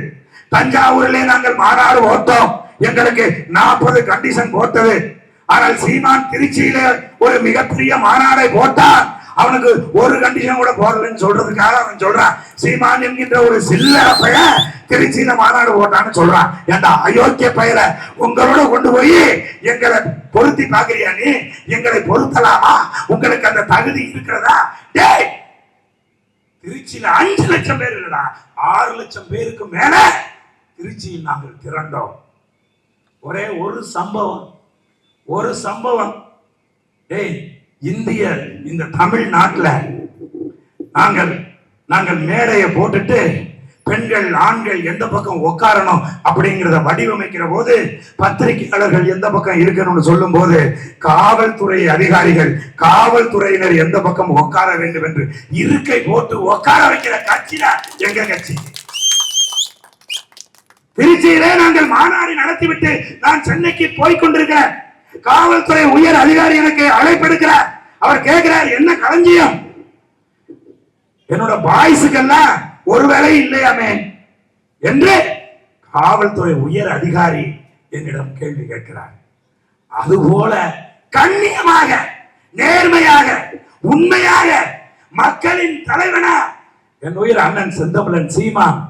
தஞ்சாவூரிலே நாங்கள் மாநாடு ஓட்டோம், எங்களுக்கு 40 கண்டிஷன் போட்டது. ஆனால் சீமான் திருச்சியிலே ஒரு மிகப்பெரிய மாநாடை போட்டான், அவனுக்கு ஒரு கண்டிஷன் கூட போடலன்னு சொல்றதுக்காக அவன் சொல்றான், சீமான் என்கின்ற ஒரு சில்லற பையன் திருச்சியில மாநாடு போட்டான்னு சொல்றான். ஏண்டா அயோக்கிய பையல, உங்களோட கொண்டு போய் எங்களை பொருத்தி பாக்குறியா? நீ எங்களை பொருத்தலாமா? உங்களுக்கு அந்த தகுதி இருக்கிறதா? டேய், திருச்சியில 5 லட்சம் பேர் இல்லடா, 6 லட்சம் பேருக்கு மேல திருச்சியில் நாங்கள் திரண்டோம். ஒரே ஒரு சம்பவம். டேய், இந்த தமிழ்நாட்டில் நாங்கள் மேடையை போட்டுட்டு பெண்கள் ஆண்கள் எந்த பக்கம் உட்காரணும் அப்படிங்கிறத வடிவமைக்கிற போது, பத்திரிகையாளர்கள் எந்த பக்கம் இருக்கணும்னு சொல்லும் போது, காவல்துறை அதிகாரிகள் காவல்துறையினர் எந்த பக்கம் உட்கார வேண்டும் என்று இருக்கை போட்டு உட்கார வைக்கிற கட்சியில எங்க கட்சி. திருச்சியிலே நாங்கள் மாநாடு நடத்திவிட்டு நான் சென்னைக்கு போய் கொண்டிருக்கிறேன். காவல்துறை உயர் அதிகாரி எனக்கு அழைப்பெடுக்கிறார். அவர் கேட்கிறார், என்ன களஞ்சியம்? என்னோட பாய்ஸுக்கெல்லாம் ஒருவேளை இல்லையாமே என்று காவல்துறை உயர் அதிகாரி என்னிடம் கேள்வி கேட்கிறார். அதுபோல கண்ணியமாக, நேர்மையாக, உண்மையாக மக்களின் தலைவனா என் உயிர் அண்ணன் செந்தமிழன் சீமான்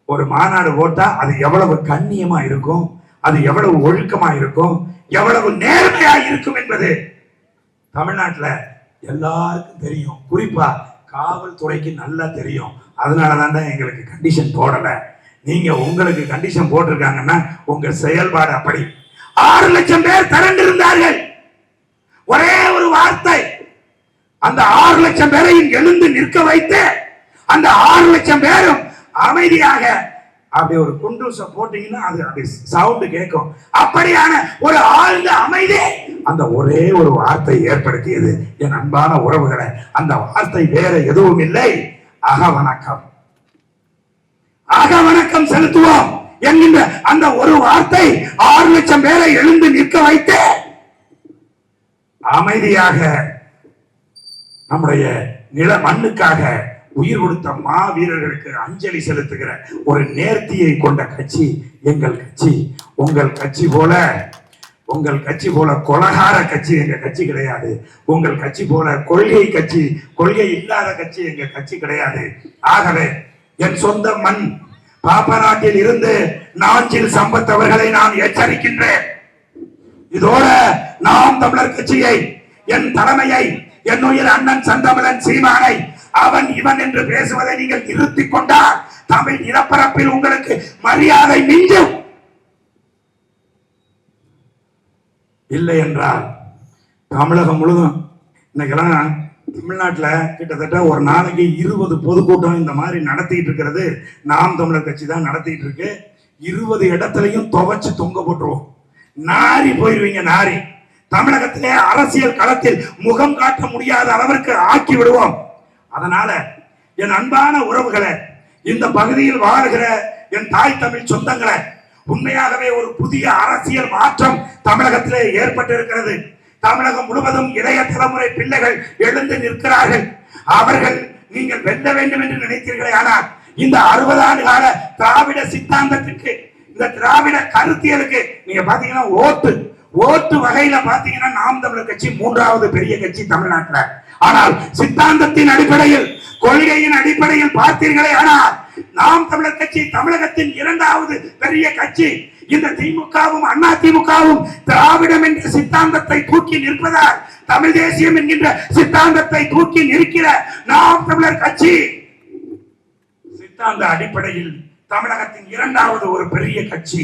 ஒரு மாநாடு போட்டா அது எவ்வளவு கண்ணியமா இருக்கும், அது எவ்வளவு ஒழுக்கமா இருக்கும், எவ்வளவு நேர்மையா இருக்கும் என்பது தமிழ்நாட்டுல எல்லாருக்கும் தெரியும். குறிப்பா காவல்துறைக்கு நல்லா தெரியும். அதனாலதான் எங்களுக்கு கண்டிஷன் போடல. நீங்க உங்களுக்கு கண்டிஷன் போட்டிருக்காங்கன்னா உங்க செயல்பாடு அப்படி. 6 லட்சம் பேர் திரண்டு இருந்தார்கள். ஒரே ஒரு வார்த்தை அந்த 6 லட்சம் பேரையும் எழுந்து நிற்க வைத்து அந்த 6 லட்சம் பேரும் அமைதியாக அப்படி ஒரு குண்டூச போட்டீங்கன்னா அது அப்படி சவுண்ட் கேட்கும். அப்படியான ஒரு ஆழ்ந்த அமைதி அந்த ஒரே ஒரு வார்த்தை ஏற்படுத்தியது. என் அன்பான உறவுகளை, அந்த வார்த்தை வேற எதுவும் இல்லை, அகவணக்கம். அகவணக்கம் செலுத்துவோம் என்கின்ற அந்த ஒரு வார்த்தை 6 லட்சம் பேரை எழுந்து நிற்க வைத்து அமைதியாக நம்முடைய நில மண்ணுக்காக உயிர் கொடுத்த மாவீரர்களுக்கு அஞ்சலி செலுத்துகிற ஒரு நேர்த்தியை கொண்ட கட்சி எங்கள் கட்சி. உங்கள் கட்சி போல கொலகார கட்சி எங்க கட்சி கிடையாது. உங்கள் கட்சி போல கொள்கை இல்லாத கட்சி எங்க கட்சி கிடையாது. ஆகவே என் சொந்த மண் பாப்பநாட்டில் இருந்து நாஞ்சில் சம்பத் அவர்களை நான் எச்சரிக்கின்றேன். இதோட நாம் தமிழர் கட்சியை, என் தலைமையை, என்னுயிர் அண்ணன் செந்தமிழன் சீமானை அவன் இவன் என்று பேசுவதை நீங்கள் நிறுத்திக் கொண்டால் தமிழ் நிலப்பரப்பில் உங்களுக்கு மரியாதை மிஞ்சும். இல்லை என்றால் தமிழகம் முழுதும் இன்னைக்கெல்லாம் தமிழ்நாட்டில் கிட்டத்தட்ட ஒரு நாளைக்கு 20 பொதுக்கூட்டம் இந்த மாதிரி நடத்திட்டு இருக்கிறது நாம் தமிழர் கட்சி தான் நடத்திட்டு இருக்கு. 20 இடத்துலையும் துவைச்சு தொங்க போட்டுருவோம். நாரி போயிருவீங்க, நாரி. தமிழகத்திலே அரசியல் களத்தில் முகம் காட்ட முடியாத அளவிற்கு ஆக்கி விடுவோம். அதனால என் அன்பான உறவுகளை, இந்த பகுதியில் வாழ்கிற என் தாய் தமிழ் சொந்தங்களை, உண்மையாகவே ஒரு புதிய அரசியல் மாற்றம் தமிழகத்திலே ஏற்பட்டிருக்கிறது. தமிழகம் முழுவதும் இளைய தலைமுறை பிள்ளைகள் எழுந்து நிற்கிறார்கள். அவர்கள் நீங்கள் வெல்ல வேண்டும் என்று நினைத்தீர்களே, ஆனால் இந்த 60 ஆண்டு கால திராவிட சித்தாந்தத்துக்கு, இந்த திராவிட கருத்தியலுக்கு நீங்க பாத்தீங்கன்னா ஓட்டு வகையில பாத்தீங்கன்னா நாம் தமிழர் கட்சி 3வது பெரிய கட்சி தமிழ்நாட்டில். ஆனால் சித்தாந்தத்தின் அடிப்படையில், கொள்கையின் அடிப்படையில் பார்த்தீர்களே, ஆனால் நாம் தமிழர் கட்சி தமிழகத்தின் 2வது பெரிய கட்சி. இந்த திமுகவும் அண்ணா திமுகவும் திராவிடம் என்ற சித்தாந்தத்தை தூக்கி நிற்பதால் தமிழ் தேசியம் என்கின்ற சித்தாந்தத்தை தூக்கி நிற்கிற நாம் தமிழர் கட்சி சித்தாந்த அடிப்படையில் தமிழகத்தின் 2வது ஒரு பெரிய கட்சி.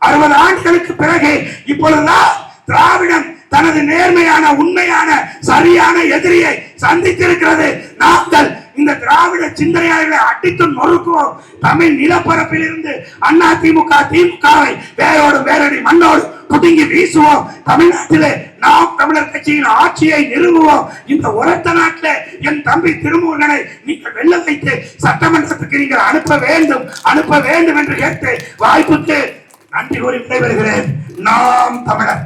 60 ஆண்டுகளுக்கு பிறகு இப்பொழுதுதான் திராவிடம் தனது நேர்மையான, உண்மையான, சரியான எதிரியை சந்தித்திருக்கிறது. நாங்கள் இந்த திராவிட சிந்தனையாளர்களை அடித்து நொறுக்குவோம். தமிழ் நிலப்பரப்பில் இருந்து அண்ணா திமுகவை வேரோடு வேரடி மண்ணோடு புடுங்கி வீசுவோம். தமிழ்நாட்டிலே நாம் தமிழர் கட்சியின் ஆட்சியை நிறுவுவோம். இந்த உரத்த நாட்டிலே என் தம்பி திருமுருகனை நீங்கள் வெல்ல வைத்து சட்டமன்றத்துக்கு நீங்கள் அனுப்ப வேண்டும் என்று கேட்டு வாய்ப்புக்கு நன்றி கூறி விடைபெறுகிறேன். நாம் தமிழர்.